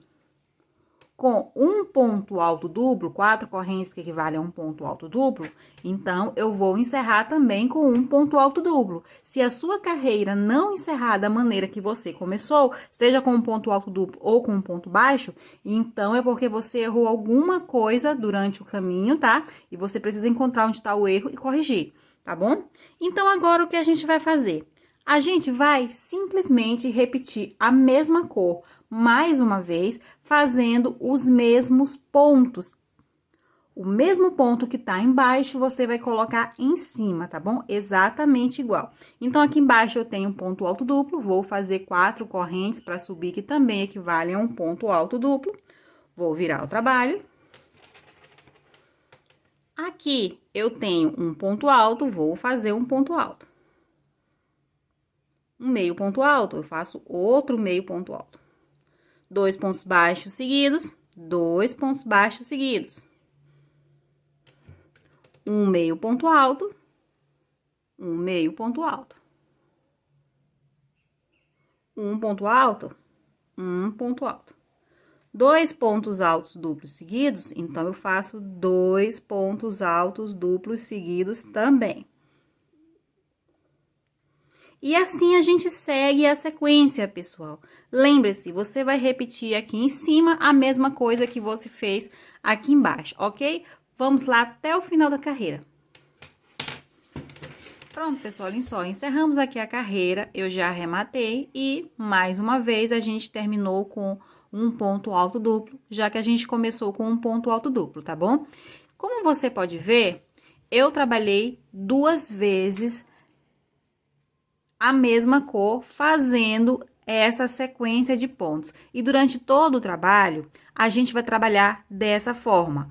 com um ponto alto duplo, 4 correntes que equivalem a um ponto alto duplo, então eu vou encerrar também com um ponto alto duplo. Se a sua carreira não encerrar da maneira que você começou, seja com um ponto alto duplo ou com um ponto baixo, então é porque você errou alguma coisa durante o caminho, tá? E você precisa encontrar onde está o erro e corrigir, tá bom? Então agora o que a gente vai fazer? A gente vai simplesmente repetir a mesma cor mais uma vez, fazendo os mesmos pontos. O mesmo ponto que tá embaixo, você vai colocar em cima, tá bom? Exatamente igual. Então, aqui embaixo eu tenho um ponto alto duplo, vou fazer 4 correntes para subir, que também equivalem a um ponto alto duplo. Vou virar o trabalho. Aqui eu tenho um ponto alto, vou fazer um ponto alto. Um meio ponto alto, eu faço outro meio ponto alto. 2 pontos baixos seguidos, 2 pontos baixos seguidos. Um meio ponto alto, um meio ponto alto. Um ponto alto, um ponto alto. 2 pontos altos duplos seguidos, então eu faço 2 pontos altos duplos seguidos também. E assim a gente segue a sequência, pessoal. Lembre-se, você vai repetir aqui em cima a mesma coisa que você fez aqui embaixo, ok? Vamos lá até o final da carreira. Pronto, pessoal, olhem só, encerramos aqui a carreira, eu já arrematei e, mais uma vez, a gente terminou com um ponto alto duplo, já que a gente começou com um ponto alto duplo, tá bom? Como você pode ver, eu trabalhei 2 vezes a mesma cor, fazendo essa sequência de pontos. E durante todo o trabalho, a gente vai trabalhar dessa forma,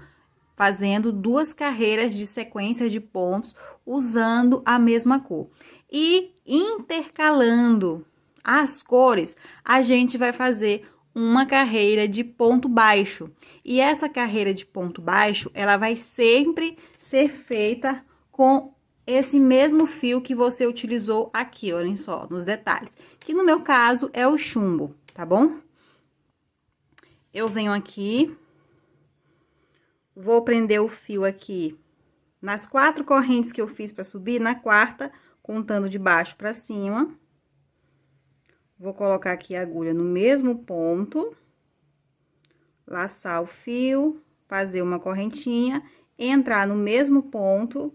fazendo 2 carreiras de sequência de pontos, usando a mesma cor. E intercalando as cores, a gente vai fazer uma carreira de ponto baixo. E essa carreira de ponto baixo, ela vai sempre ser feita com esse mesmo fio que você utilizou aqui, olhem só, nos detalhes. Que no meu caso é o chumbo, tá bom? Eu venho aqui, vou prender o fio aqui nas 4 correntes que eu fiz para subir, na quarta, contando de baixo para cima. Vou colocar aqui a agulha no mesmo ponto, laçar o fio, fazer uma correntinha, entrar no mesmo ponto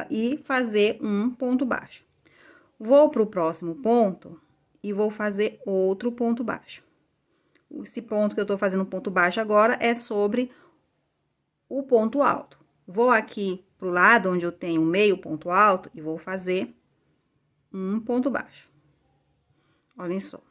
e fazer um ponto baixo. Vou para o próximo ponto e vou fazer outro ponto baixo. Esse ponto que eu tô fazendo ponto baixo agora é sobre o ponto alto. Vou aqui pro lado onde eu tenho meio ponto alto e vou fazer um ponto baixo. Olhem só.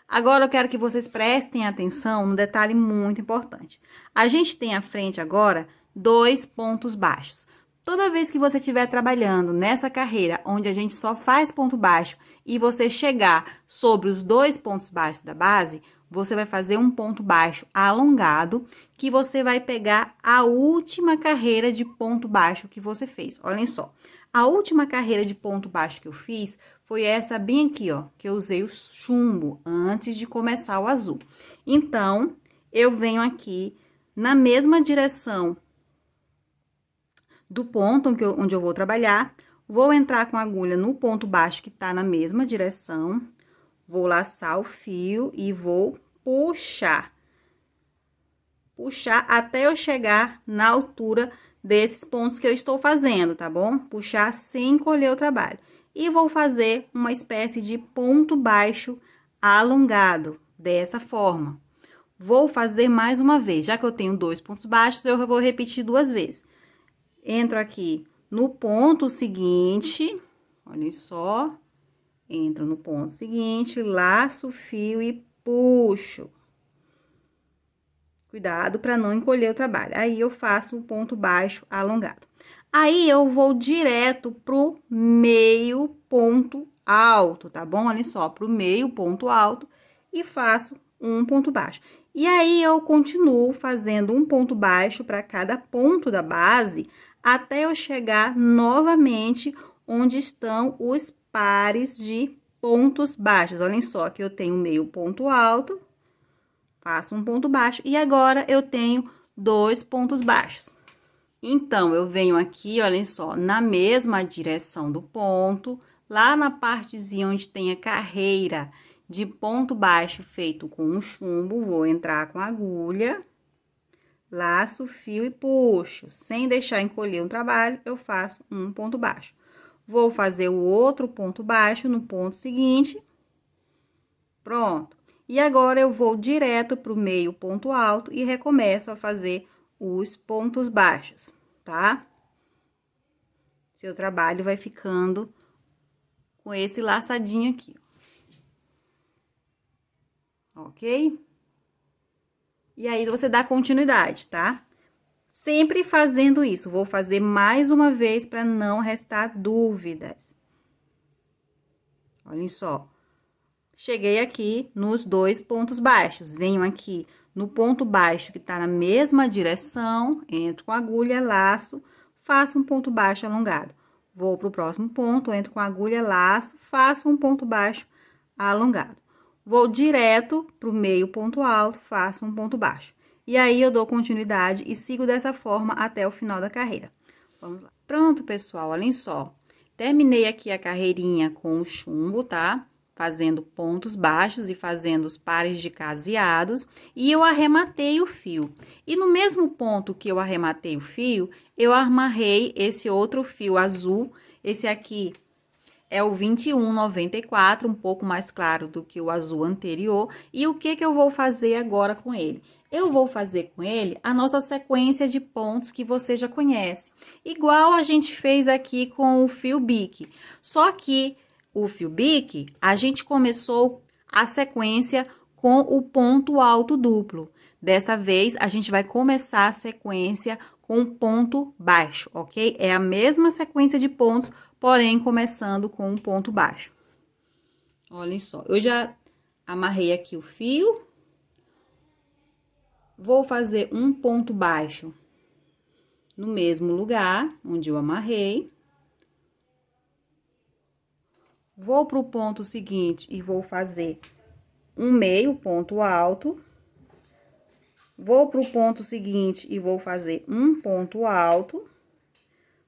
Agora, eu quero que vocês prestem atenção no detalhe muito importante. A gente tem à frente agora 2 pontos baixos. Toda vez que você estiver trabalhando nessa carreira, onde a gente só faz ponto baixo, e você chegar sobre os 2 pontos baixos da base, você vai fazer um ponto baixo alongado, que você vai pegar a última carreira de ponto baixo que você fez. Olhem só, a última carreira de ponto baixo que eu fiz foi essa bem aqui, ó, que eu usei o chumbo antes de começar o azul. Então, eu venho aqui na mesma direção do ponto onde eu vou trabalhar, Vou entrar com a agulha no ponto baixo que tá na mesma direção. Vou laçar o fio e vou puxar. Puxar até eu chegar na altura desses pontos que eu estou fazendo, tá bom? Puxar sem encolher o trabalho. E vou fazer uma espécie de ponto baixo alongado, dessa forma. Vou fazer mais uma vez, já que eu tenho 2 pontos baixos, eu vou repetir 2 vezes. Entro aqui no ponto seguinte, olha só, entro no ponto seguinte, laço o fio e puxo. Cuidado para não encolher o trabalho. Aí, eu faço o ponto baixo alongado. Aí, eu vou direto pro meio ponto alto, tá bom? Olha só, pro meio ponto alto e faço um ponto baixo. E aí, eu continuo fazendo um ponto baixo para cada ponto da base, até eu chegar novamente onde estão os pares de pontos baixos. Olhem só, que eu tenho meio ponto alto, faço um ponto baixo e agora eu tenho 2 pontos baixos. Então, eu venho aqui, olhem só, na mesma direção do ponto, lá na partezinha onde tem a carreira de ponto baixo feito com um chumbo, vou entrar com a agulha, laço o fio e puxo. Sem deixar encolher o trabalho, eu faço um ponto baixo. Vou fazer o outro ponto baixo no ponto seguinte. Pronto. E agora, eu vou direto pro meio ponto alto e recomeço a fazer os pontos baixos, tá? Seu trabalho vai ficando com esse laçadinho aqui, ok? E aí, você dá continuidade, tá? Sempre fazendo isso. Vou fazer mais uma vez para não restar dúvidas. Olhem só. Cheguei aqui nos 2 pontos baixos. Venho aqui no ponto baixo que tá na mesma direção, entro com a agulha, laço, faço um ponto baixo alongado. Vou pro próximo ponto, entro com a agulha, laço, faço um ponto baixo alongado. Vou direto pro meio ponto alto, faço um ponto baixo. E aí, eu dou continuidade e sigo dessa forma até o final da carreira. Vamos lá. Pronto, pessoal, olhem só. Terminei aqui a carreirinha com o chumbo, tá? Fazendo pontos baixos e fazendo os pares de caseados, e eu arrematei o fio. E no mesmo ponto que eu arrematei o fio, eu amarrei esse outro fio azul, esse aqui é o 21,94, um pouco mais claro do que o azul anterior. E o que eu vou fazer agora com ele? Eu vou fazer com ele a nossa sequência de pontos que você já conhece, igual a gente fez aqui com o fio bique, só que o fio bique, a gente começou a sequência com o ponto alto duplo. Dessa vez, a gente vai começar a sequência com ponto baixo, ok? É a mesma sequência de pontos, porém, começando com um ponto baixo. Olhem só, eu já amarrei aqui o fio. Vou fazer um ponto baixo no mesmo lugar onde eu amarrei. Vou pro ponto seguinte e vou fazer um meio ponto alto. Vou pro ponto seguinte e vou fazer um ponto alto.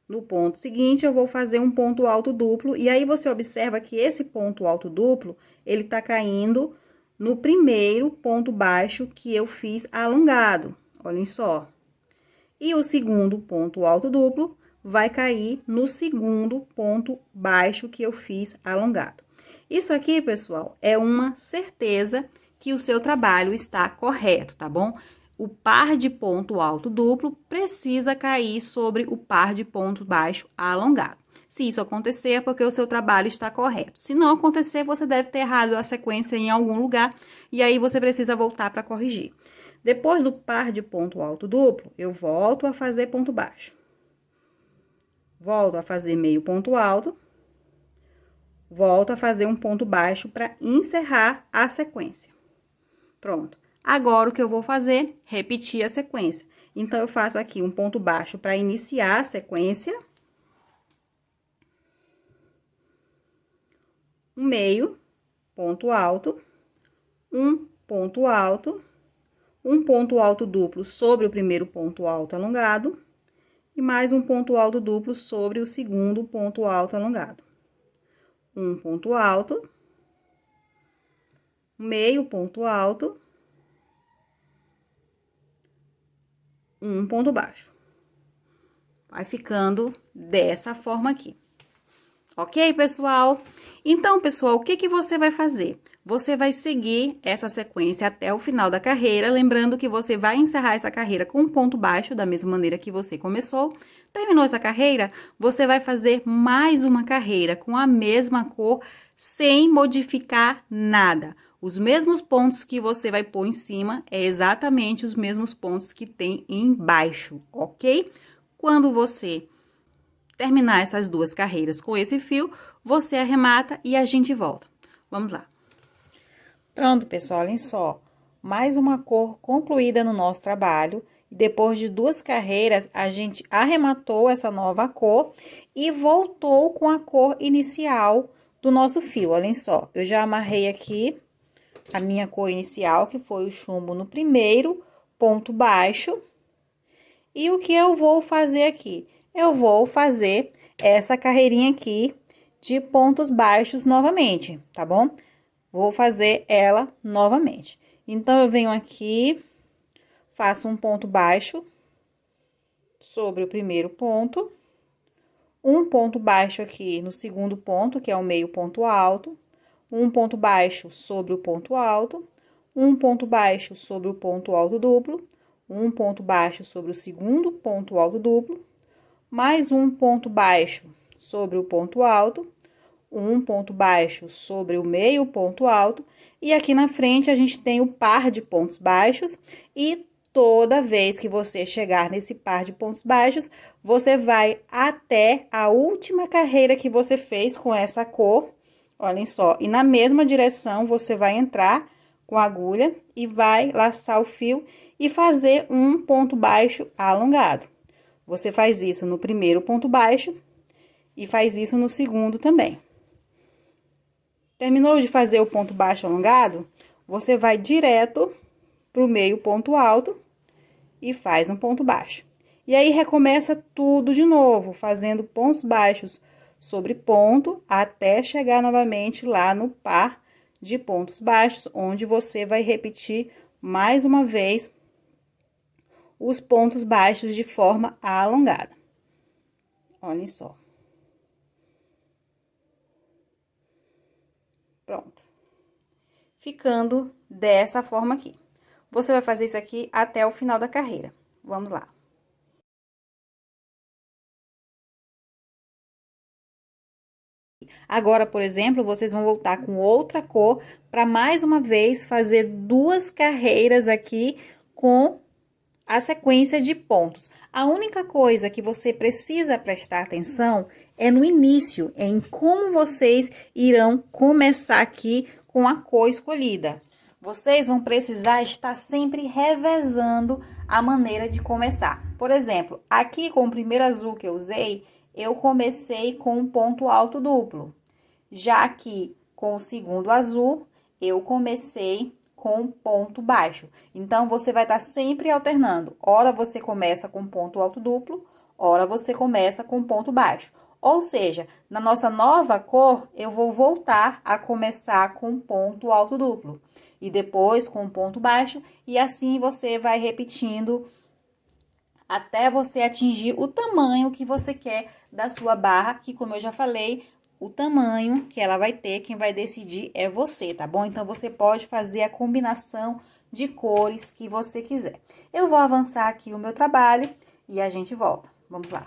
No ponto seguinte, eu vou fazer um ponto alto duplo. E aí, você observa que esse ponto alto duplo, ele tá caindo no primeiro ponto baixo que eu fiz alongado. Olhem só. E o segundo ponto alto duplo vai cair no segundo ponto baixo que eu fiz alongado. Isso aqui, pessoal, é uma certeza que o seu trabalho está correto, tá bom? O par de ponto alto duplo precisa cair sobre o par de ponto baixo alongado. Se isso acontecer, é porque o seu trabalho está correto. Se não acontecer, você deve ter errado a sequência em algum lugar, e aí você precisa voltar para corrigir. Depois do par de ponto alto duplo, eu volto a fazer ponto baixo. Volto a fazer meio ponto alto. Volto a fazer um ponto baixo para encerrar a sequência. Pronto. Agora, o que eu vou fazer? Repetir a sequência. Então, eu faço aqui um ponto baixo para iniciar a sequência. Um meio, ponto alto, um ponto alto, um ponto alto duplo sobre o primeiro ponto alto alongado e mais um ponto alto duplo sobre o segundo ponto alto alongado. Um ponto alto, meio ponto alto, um ponto baixo. Vai ficando dessa forma aqui. Ok, pessoal? Então, pessoal, o que que você vai fazer? Você vai seguir essa sequência até o final da carreira, lembrando que você vai encerrar essa carreira com um ponto baixo, da mesma maneira que você começou. Terminou essa carreira, você vai fazer mais uma carreira com a mesma cor, sem modificar nada. Os mesmos pontos que você vai pôr em cima, é exatamente os mesmos pontos que tem embaixo, ok? Quando você terminar essas duas carreiras com esse fio, você arremata e a gente volta. Vamos lá. Pronto, pessoal, olhem só. Mais uma cor concluída no nosso trabalho. Depois de duas carreiras, a gente arrematou essa nova cor e voltou com a cor inicial do nosso fio. Olhem só, eu já amarrei aqui a minha cor inicial, que foi o chumbo no primeiro ponto baixo. E o que eu vou fazer aqui? Eu vou fazer essa carreirinha aqui de pontos baixos novamente, tá bom? Vou fazer ela novamente. Então, eu venho aqui, faço um ponto baixo sobre o primeiro ponto, um ponto baixo aqui no segundo ponto, que é o meio ponto alto, um ponto baixo sobre o ponto alto, um ponto baixo sobre o ponto alto duplo, um ponto baixo sobre o segundo ponto alto duplo, mais um ponto baixo sobre o ponto alto, um ponto baixo sobre o meio ponto alto, e aqui na frente a gente tem o par de pontos baixos, e toda vez que você chegar nesse par de pontos baixos, você vai até a última carreira que você fez com essa cor, olhem só, e na mesma direção você vai entrar com a agulha e vai laçar o fio e fazer um ponto baixo alongado. Você faz isso no primeiro ponto baixo e faz isso no segundo também. Terminou de fazer o ponto baixo alongado, você vai direto pro meio ponto alto e faz um ponto baixo. E aí, recomeça tudo de novo, fazendo pontos baixos sobre ponto, até chegar novamente lá no par de pontos baixos, onde você vai repetir mais uma vez os pontos baixos de forma alongada. Olhem só. Pronto. Ficando dessa forma aqui. Você vai fazer isso aqui até o final da carreira. Vamos lá. Agora, por exemplo, vocês vão voltar com outra cor para mais uma vez fazer duas carreiras aqui com a sequência de pontos. A única coisa que você precisa prestar atenção é no início, em como vocês irão começar aqui com a cor escolhida. Vocês vão precisar estar sempre revezando a maneira de começar. Por exemplo, aqui com o primeiro azul que eu usei, eu comecei com um ponto alto duplo. Já aqui com o segundo azul, eu comecei com ponto baixo. Então, você vai estar sempre alternando. Ora você começa com ponto alto duplo, ora você começa com ponto baixo. Ou seja, na nossa nova cor, eu vou voltar a começar com ponto alto duplo. E depois com ponto baixo, e assim você vai repetindo até você atingir o tamanho que você quer da sua barra, que como eu já falei, o tamanho que ela vai ter, quem vai decidir é você, tá bom? Então, você pode fazer a combinação de cores que você quiser. Eu vou avançar aqui o meu trabalho e a gente volta. Vamos lá.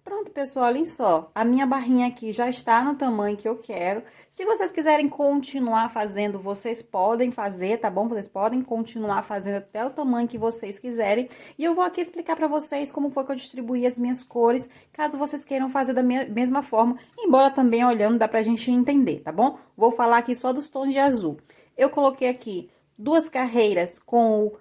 Pronto, pessoal, olhem só, a minha barrinha aqui já está no tamanho que eu quero. Se vocês quiserem continuar fazendo, vocês podem fazer, tá bom? Vocês podem continuar fazendo até o tamanho que vocês quiserem. E eu vou aqui explicar pra vocês como foi que eu distribuí as minhas cores, caso vocês queiram fazer da mesma forma, embora também olhando dá pra gente entender, tá bom? Vou falar aqui só dos tons de azul. Eu coloquei aqui duas carreiras com o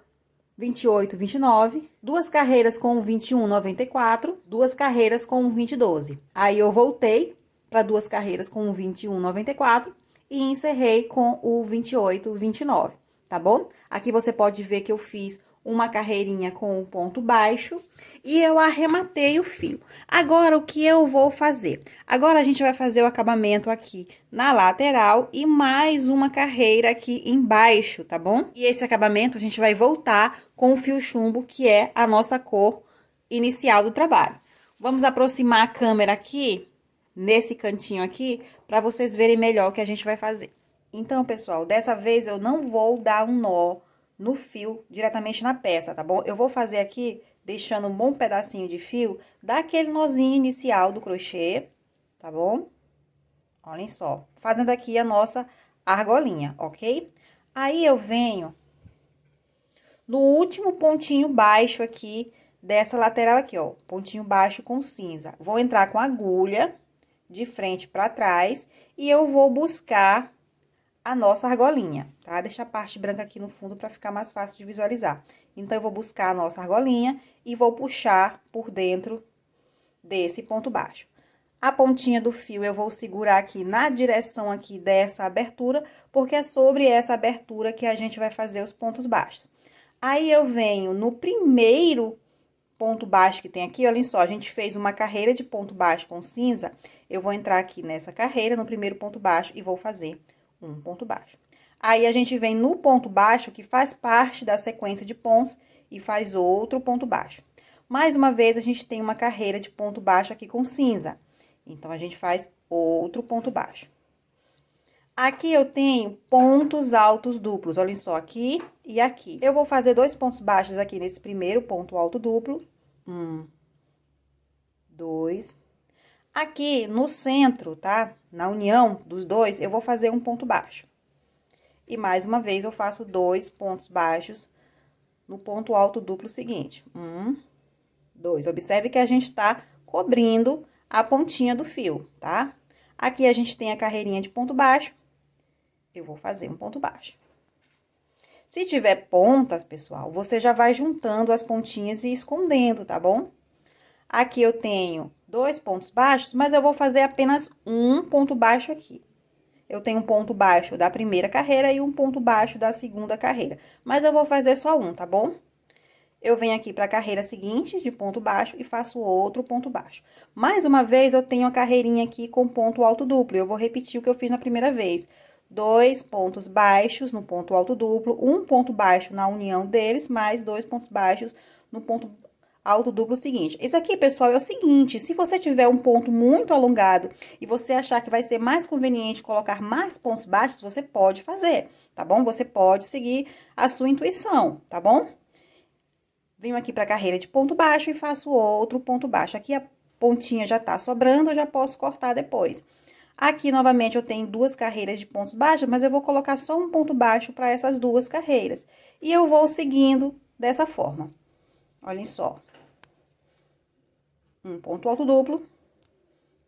28, 29, duas carreiras com o 21, 94, duas carreiras com o 20, 12. Aí, eu voltei para duas carreiras com o 21, 94 e encerrei com o 28, 29, tá bom? Aqui você pode ver que eu fiz uma carreirinha com um ponto baixo e eu arrematei o fio. Agora, o que eu vou fazer? Agora, a gente vai fazer o acabamento aqui na lateral e mais uma carreira aqui embaixo, tá bom? E esse acabamento a gente vai voltar com o fio chumbo, que é a nossa cor inicial do trabalho. Vamos aproximar a câmera aqui, nesse cantinho aqui, para vocês verem melhor o que a gente vai fazer. Então, pessoal, dessa vez eu não vou dar um nó no fio diretamente na peça, tá bom? Eu vou fazer aqui, deixando um bom pedacinho de fio, daquele nozinho inicial do crochê, tá bom? Olhem só, fazendo aqui a nossa argolinha, ok? Aí, eu venho no último pontinho baixo aqui, dessa lateral aqui, ó, pontinho baixo com cinza. Vou entrar com a agulha de frente pra trás e eu vou buscar a nossa argolinha, tá? Deixa a parte branca aqui no fundo pra ficar mais fácil de visualizar. Então, eu vou buscar a nossa argolinha e vou puxar por dentro desse ponto baixo. A pontinha do fio eu vou segurar aqui na direção aqui dessa abertura, porque é sobre essa abertura que a gente vai fazer os pontos baixos. Aí, eu venho no primeiro ponto baixo que tem aqui, olhem só, a gente fez uma carreira de ponto baixo com cinza, eu vou entrar aqui nessa carreira, no primeiro ponto baixo, e vou fazer um ponto baixo. Aí, a gente vem no ponto baixo, que faz parte da sequência de pontos, e faz outro ponto baixo. Mais uma vez, a gente tem uma carreira de ponto baixo aqui com cinza. Então, a gente faz outro ponto baixo. Aqui, eu tenho pontos altos duplos, olhem só, aqui e aqui. Eu vou fazer 2 pontos baixos aqui nesse primeiro ponto alto duplo. 1, 2. Aqui, no centro, tá? Na união dos dois, eu vou fazer um ponto baixo. E, mais uma vez, eu faço 2 pontos baixos no ponto alto duplo seguinte. 1, 2. Observe que a gente tá cobrindo a pontinha do fio, tá? Aqui, a gente tem a carreirinha de ponto baixo. Eu vou fazer um ponto baixo. Se tiver ponta, pessoal, você já vai juntando as pontinhas e escondendo, tá bom? Aqui eu tenho 2 pontos baixos, mas eu vou fazer apenas um ponto baixo aqui. Eu tenho um ponto baixo da primeira carreira e um ponto baixo da segunda carreira. Mas eu vou fazer só um, tá bom? Eu venho aqui para a carreira seguinte de ponto baixo e faço outro ponto baixo. Mais uma vez, eu tenho a carreirinha aqui com ponto alto duplo. Eu vou repetir o que eu fiz na primeira vez. 2 pontos baixos no ponto alto duplo, um ponto baixo na união deles, mais 2 pontos baixos no ponto alto duplo seguinte. Isso aqui, pessoal, é o seguinte, se você tiver um ponto muito alongado e você achar que vai ser mais conveniente colocar mais pontos baixos, você pode fazer, tá bom? Você pode seguir a sua intuição, tá bom? Venho aqui pra carreira de ponto baixo e faço outro ponto baixo. Aqui a pontinha já tá sobrando, eu já posso cortar depois. Aqui, novamente, eu tenho 2 carreiras de pontos baixos, mas eu vou colocar só um ponto baixo para essas 2 carreiras. E eu vou seguindo dessa forma. Olhem só. Um ponto alto duplo,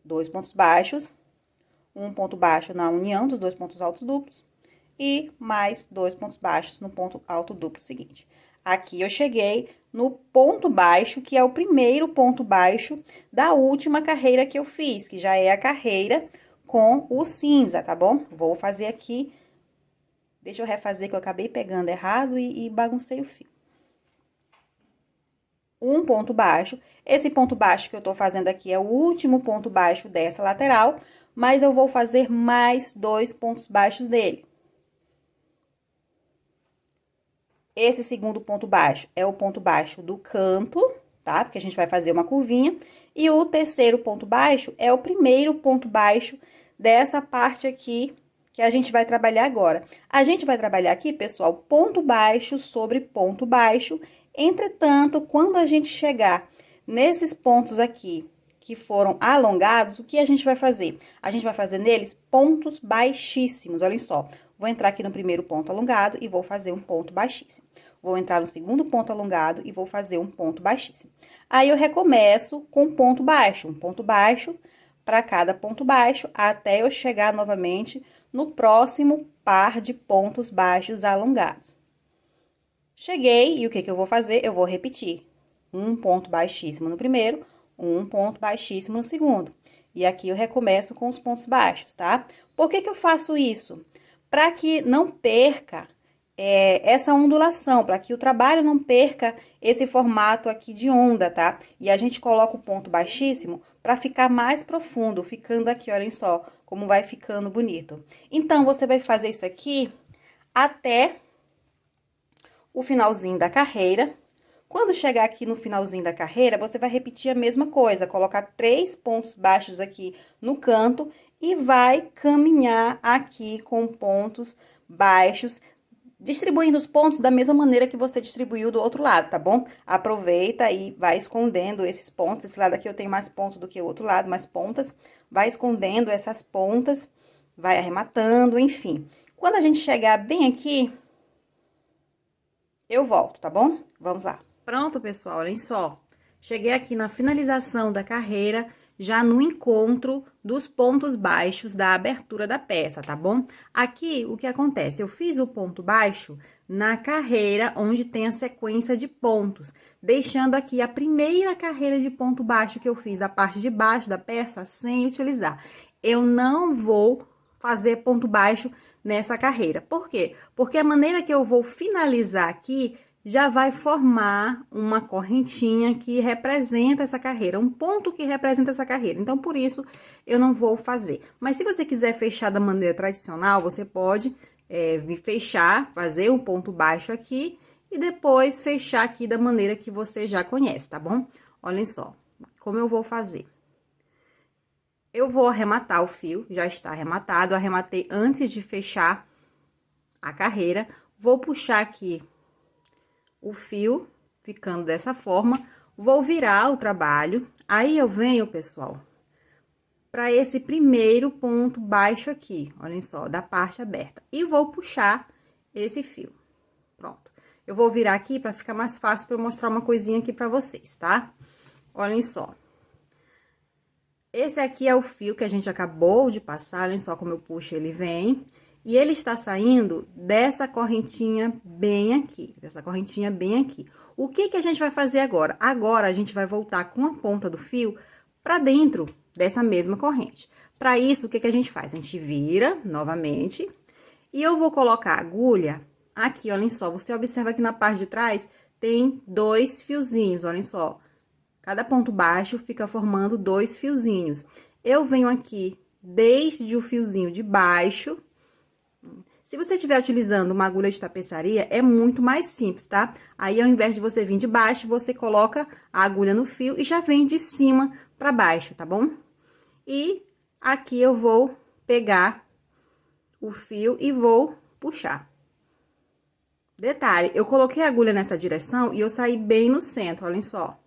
2 pontos baixos, um ponto baixo na união dos 2 pontos altos duplos e mais 2 pontos baixos no ponto alto duplo seguinte. Aqui, eu cheguei no ponto baixo, que é o primeiro ponto baixo da última carreira que eu fiz, que já é a carreira com o cinza, tá bom? Vou fazer aqui, deixa eu refazer que eu acabei pegando errado e baguncei o fio. Um ponto baixo, esse ponto baixo que eu tô fazendo aqui é o último ponto baixo dessa lateral, mas eu vou fazer mais 2 pontos baixos dele. Esse segundo ponto baixo é o ponto baixo do canto, tá? Porque a gente vai fazer uma curvinha. E o terceiro ponto baixo é o primeiro ponto baixo dessa parte aqui que a gente vai trabalhar agora. A gente vai trabalhar aqui, pessoal, ponto baixo sobre ponto baixo. Entretanto, quando a gente chegar nesses pontos aqui que foram alongados, o que a gente vai fazer? A gente vai fazer neles pontos baixíssimos, olhem só. Vou entrar aqui no primeiro ponto alongado e vou fazer um ponto baixíssimo. Vou entrar no segundo ponto alongado e vou fazer um ponto baixíssimo. Aí, eu recomeço com um ponto baixo para cada ponto baixo, até eu chegar novamente no próximo par de pontos baixos alongados. Cheguei, e o que eu vou fazer? Eu vou repetir. Um ponto baixíssimo no primeiro, um ponto baixíssimo no segundo. E aqui eu recomeço com os pontos baixos, tá? Por que eu faço isso? Para que não perca essa ondulação, para que o trabalho não perca esse formato aqui de onda, tá? E a gente coloca o ponto baixíssimo para ficar mais profundo, ficando aqui, olhem só, como vai ficando bonito. Então, você vai fazer isso aqui até o finalzinho da carreira. Quando chegar aqui no finalzinho da carreira, você vai repetir a mesma coisa, colocar 3 pontos baixos aqui no canto e vai caminhar aqui com pontos baixos, distribuindo os pontos da mesma maneira que você distribuiu do outro lado, tá bom? Aproveita e vai escondendo esses pontos. Esse lado aqui eu tenho mais ponto do que o outro lado, mais pontas. Vai escondendo essas pontas, vai arrematando, enfim. Quando a gente chegar bem aqui, eu volto, tá bom? Vamos lá. Pronto, pessoal, olhem só. Cheguei aqui na finalização da carreira, já no encontro dos pontos baixos da abertura da peça, tá bom? Aqui, o que acontece? Eu fiz o ponto baixo na carreira onde tem a sequência de pontos, deixando aqui a primeira carreira de ponto baixo que eu fiz da parte de baixo da peça sem utilizar. Eu não vou fazer ponto baixo nessa carreira. Por quê? Porque a maneira que eu vou finalizar aqui já vai formar uma correntinha que representa essa carreira, um ponto que representa essa carreira. Então, por isso, eu não vou fazer. Mas se você quiser fechar da maneira tradicional, você pode fechar, fazer um ponto baixo aqui e depois fechar aqui da maneira que você já conhece, tá bom? Olhem só como eu vou fazer. Eu vou arrematar o fio, já está arrematado, arrematei antes de fechar a carreira. Vou puxar aqui o fio, ficando dessa forma, vou virar o trabalho, aí eu venho, pessoal, para esse primeiro ponto baixo aqui, olhem só, da parte aberta, e vou puxar esse fio. Pronto. Eu vou virar aqui para ficar mais fácil para eu mostrar uma coisinha aqui para vocês, tá? Olhem só. Esse aqui é o fio que a gente acabou de passar, olhem só como eu puxo, ele vem. E ele está saindo dessa correntinha bem aqui, O que a gente vai fazer agora? Agora, a gente vai voltar com a ponta do fio para dentro dessa mesma corrente. Para isso, o que a gente faz? A gente vira novamente e eu vou colocar a agulha aqui, olhem só. Você observa aqui na parte de trás, tem 2 fiozinhos, olhem só. Cada ponto baixo fica formando 2 fiozinhos. Eu venho aqui desde o fiozinho de baixo. Se você estiver utilizando uma agulha de tapeçaria, é muito mais simples, tá? Aí, ao invés de você vir de baixo, você coloca a agulha no fio e já vem de cima para baixo, tá bom? E aqui eu vou pegar o fio e vou puxar. Detalhe, eu coloquei a agulha nessa direção e eu saí bem no centro, olhem só.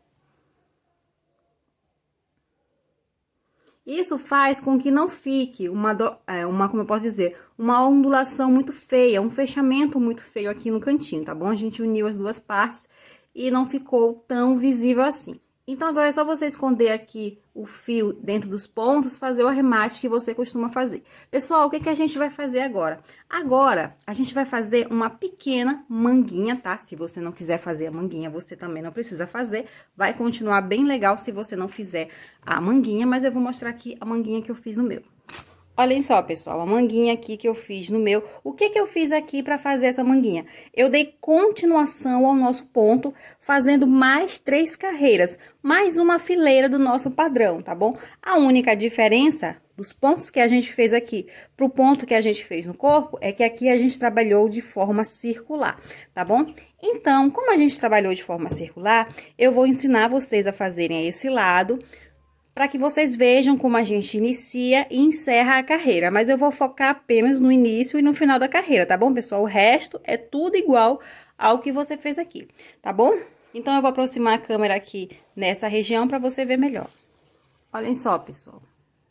Isso faz com que não fique como eu posso dizer, uma ondulação muito feia, um fechamento muito feio aqui no cantinho, tá bom? A gente uniu as duas partes e não ficou tão visível assim. Então, agora é só você esconder aqui o fio dentro dos pontos, fazer o arremate que você costuma fazer. Pessoal, o que a gente vai fazer agora? Agora, a gente vai fazer uma pequena manguinha, tá? Se você não quiser fazer a manguinha, você também não precisa fazer. Vai continuar bem legal se você não fizer a manguinha, mas eu vou mostrar aqui a manguinha que eu fiz no meu. Olhem só, pessoal, a manguinha aqui que eu fiz no meu. O que eu fiz aqui para fazer essa manguinha? Eu dei continuação ao nosso ponto, fazendo mais 3 carreiras, mais uma fileira do nosso padrão, tá bom? A única diferença dos pontos que a gente fez aqui pro ponto que a gente fez no corpo é que aqui a gente trabalhou de forma circular, tá bom? Então, como a gente trabalhou de forma circular, eu vou ensinar vocês a fazerem esse lado, para que vocês vejam como a gente inicia e encerra a carreira. Mas eu vou focar apenas no início e no final da carreira, tá bom, pessoal? O resto é tudo igual ao que você fez aqui, tá bom? Então, eu vou aproximar a câmera aqui nessa região para você ver melhor. Olhem só, pessoal.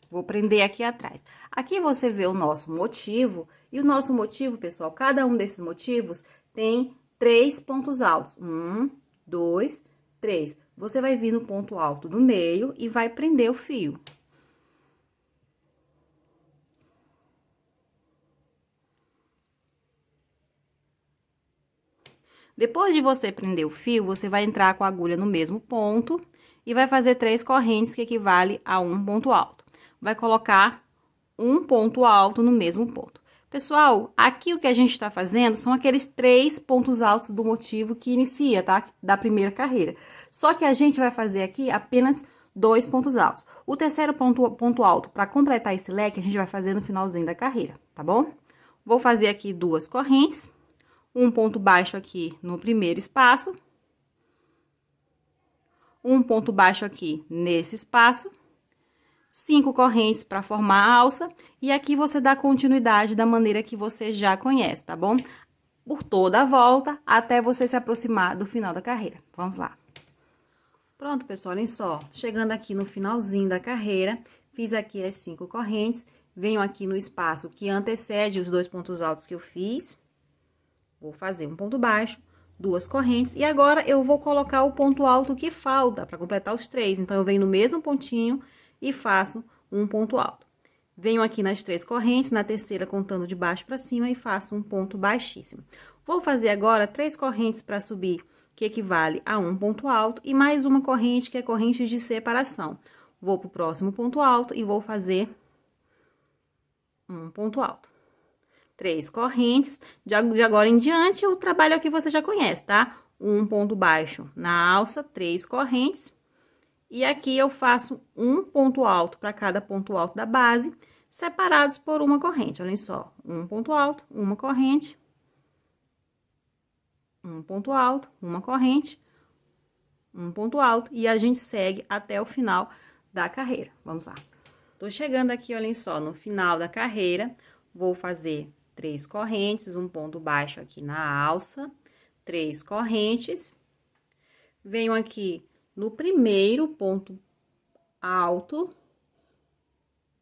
Vou prender aqui atrás. Aqui você vê o nosso motivo. E o nosso motivo, pessoal, cada um desses motivos tem 3 pontos altos. 1, 2, 3. Você vai vir no ponto alto do meio e vai prender o fio. Depois de você prender o fio, você vai entrar com a agulha no mesmo ponto e vai fazer 3 correntes que equivale a um ponto alto. Vai colocar um ponto alto no mesmo ponto. Pessoal, aqui o que a gente está fazendo são aqueles 3 pontos altos do motivo que inicia, tá? Da primeira carreira. Só que a gente vai fazer aqui apenas 2 pontos altos. O terceiro ponto alto, para completar esse leque, a gente vai fazer no finalzinho da carreira, tá bom? Vou fazer aqui 2 correntes, um ponto baixo aqui no primeiro espaço, um ponto baixo aqui nesse espaço, 5 correntes para formar a alça, e aqui você dá continuidade da maneira que você já conhece, tá bom? Por toda a volta, até você se aproximar do final da carreira. Vamos lá. Pronto, pessoal, olhem só. Chegando aqui no finalzinho da carreira, fiz aqui as 5 correntes, venho aqui no espaço que antecede os 2 pontos altos que eu fiz. Vou fazer um ponto baixo, 2 correntes, e agora eu vou colocar o ponto alto que falta para completar os 3. Então, eu venho no mesmo pontinho e faço um ponto alto. Venho aqui nas 3 correntes, na terceira contando de baixo para cima e faço um ponto baixíssimo. Vou fazer agora 3 correntes para subir, que equivale a um ponto alto, e mais uma corrente, que é corrente de separação. Vou pro próximo ponto alto e vou fazer um ponto alto. 3 correntes, de agora em diante, o trabalho é o que você já conhece, tá? Um ponto baixo na alça, 3 correntes. E aqui eu faço um ponto alto para cada ponto alto da base, separados por uma corrente. Olhem só, um ponto alto, uma corrente, um ponto alto, uma corrente, um ponto alto, e a gente segue até o final da carreira. Vamos lá. Tô chegando aqui, olhem só, no final da carreira, vou fazer 3 correntes, um ponto baixo aqui na alça, 3 correntes, venho aqui no primeiro ponto alto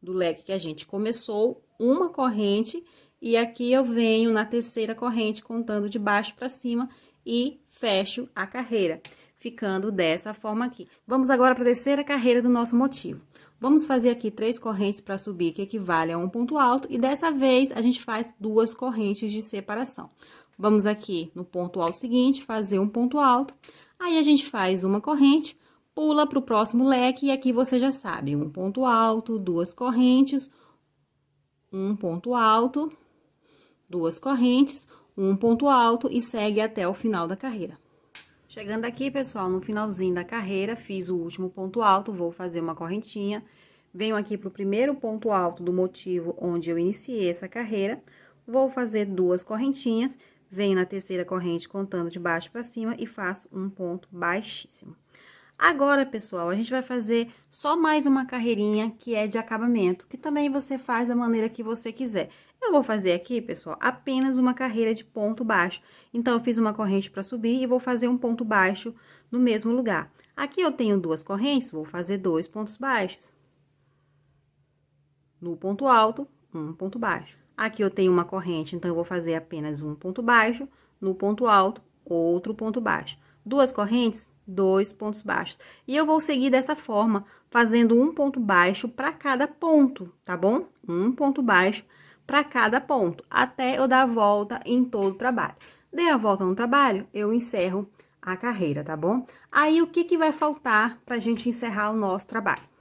do leque que a gente começou, uma corrente, e aqui eu venho na terceira corrente, contando de baixo para cima, e fecho a carreira, ficando dessa forma aqui. Vamos agora para a terceira carreira do nosso motivo. Vamos fazer aqui 3 correntes para subir, que equivale a um ponto alto, e dessa vez a gente faz 2 correntes de separação. Vamos aqui no ponto alto seguinte, fazer um ponto alto. Aí, a gente faz uma corrente, pula para o próximo leque, e aqui você já sabe, um ponto alto, 2 correntes, um ponto alto, 2 correntes, um ponto alto, e segue até o final da carreira. Chegando aqui, pessoal, no finalzinho da carreira, fiz o último ponto alto, vou fazer uma correntinha, venho aqui para o primeiro ponto alto do motivo onde eu iniciei essa carreira, vou fazer 2 correntinhas, venho na terceira corrente contando de baixo para cima e faço um ponto baixíssimo. Agora, pessoal, a gente vai fazer só mais uma carreirinha que é de acabamento, que também você faz da maneira que você quiser. Eu vou fazer aqui, pessoal, apenas uma carreira de ponto baixo. Então, eu fiz uma corrente para subir e vou fazer um ponto baixo no mesmo lugar. Aqui eu tenho 2 correntes, vou fazer 2 pontos baixos. No ponto alto, um ponto baixo. Aqui eu tenho uma corrente, então eu vou fazer apenas um ponto baixo, no ponto alto, outro ponto baixo. 2 correntes, 2 pontos baixos. E eu vou seguir dessa forma, fazendo um ponto baixo para cada ponto, tá bom? Um ponto baixo para cada ponto, até eu dar a volta em todo o trabalho. Dei a volta no trabalho, eu encerro a carreira, tá bom? Aí, o que vai faltar pra gente encerrar o nosso trabalho?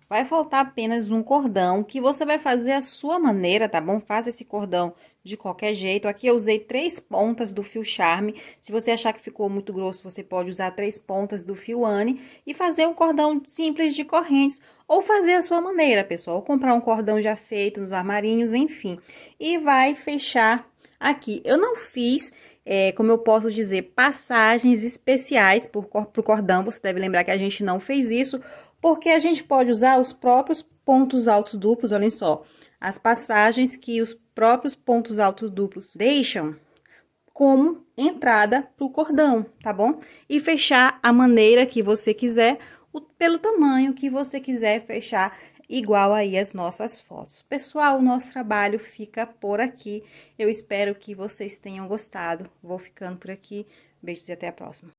Vai faltar apenas um cordão, que você vai fazer a sua maneira, tá bom? Faça esse cordão de qualquer jeito. Aqui eu usei 3 pontas do fio Charme. Se você achar que ficou muito grosso, você pode usar 3 pontas do fio Anne e fazer um cordão simples de correntes. Ou fazer a sua maneira, pessoal. Ou comprar um cordão já feito nos armarinhos, enfim. E vai fechar aqui. Eu não fiz... como eu posso dizer, passagens especiais pro cordão. Você deve lembrar que a gente não fez isso, porque a gente pode usar os próprios pontos altos duplos, olhem só, as passagens que os próprios pontos altos duplos deixam como entrada pro cordão, tá bom? E fechar a maneira que você quiser, pelo tamanho que você quiser fechar, igual aí as nossas fotos. Pessoal, o nosso trabalho fica por aqui. Eu espero que vocês tenham gostado. Vou ficando por aqui. Beijos e até a próxima.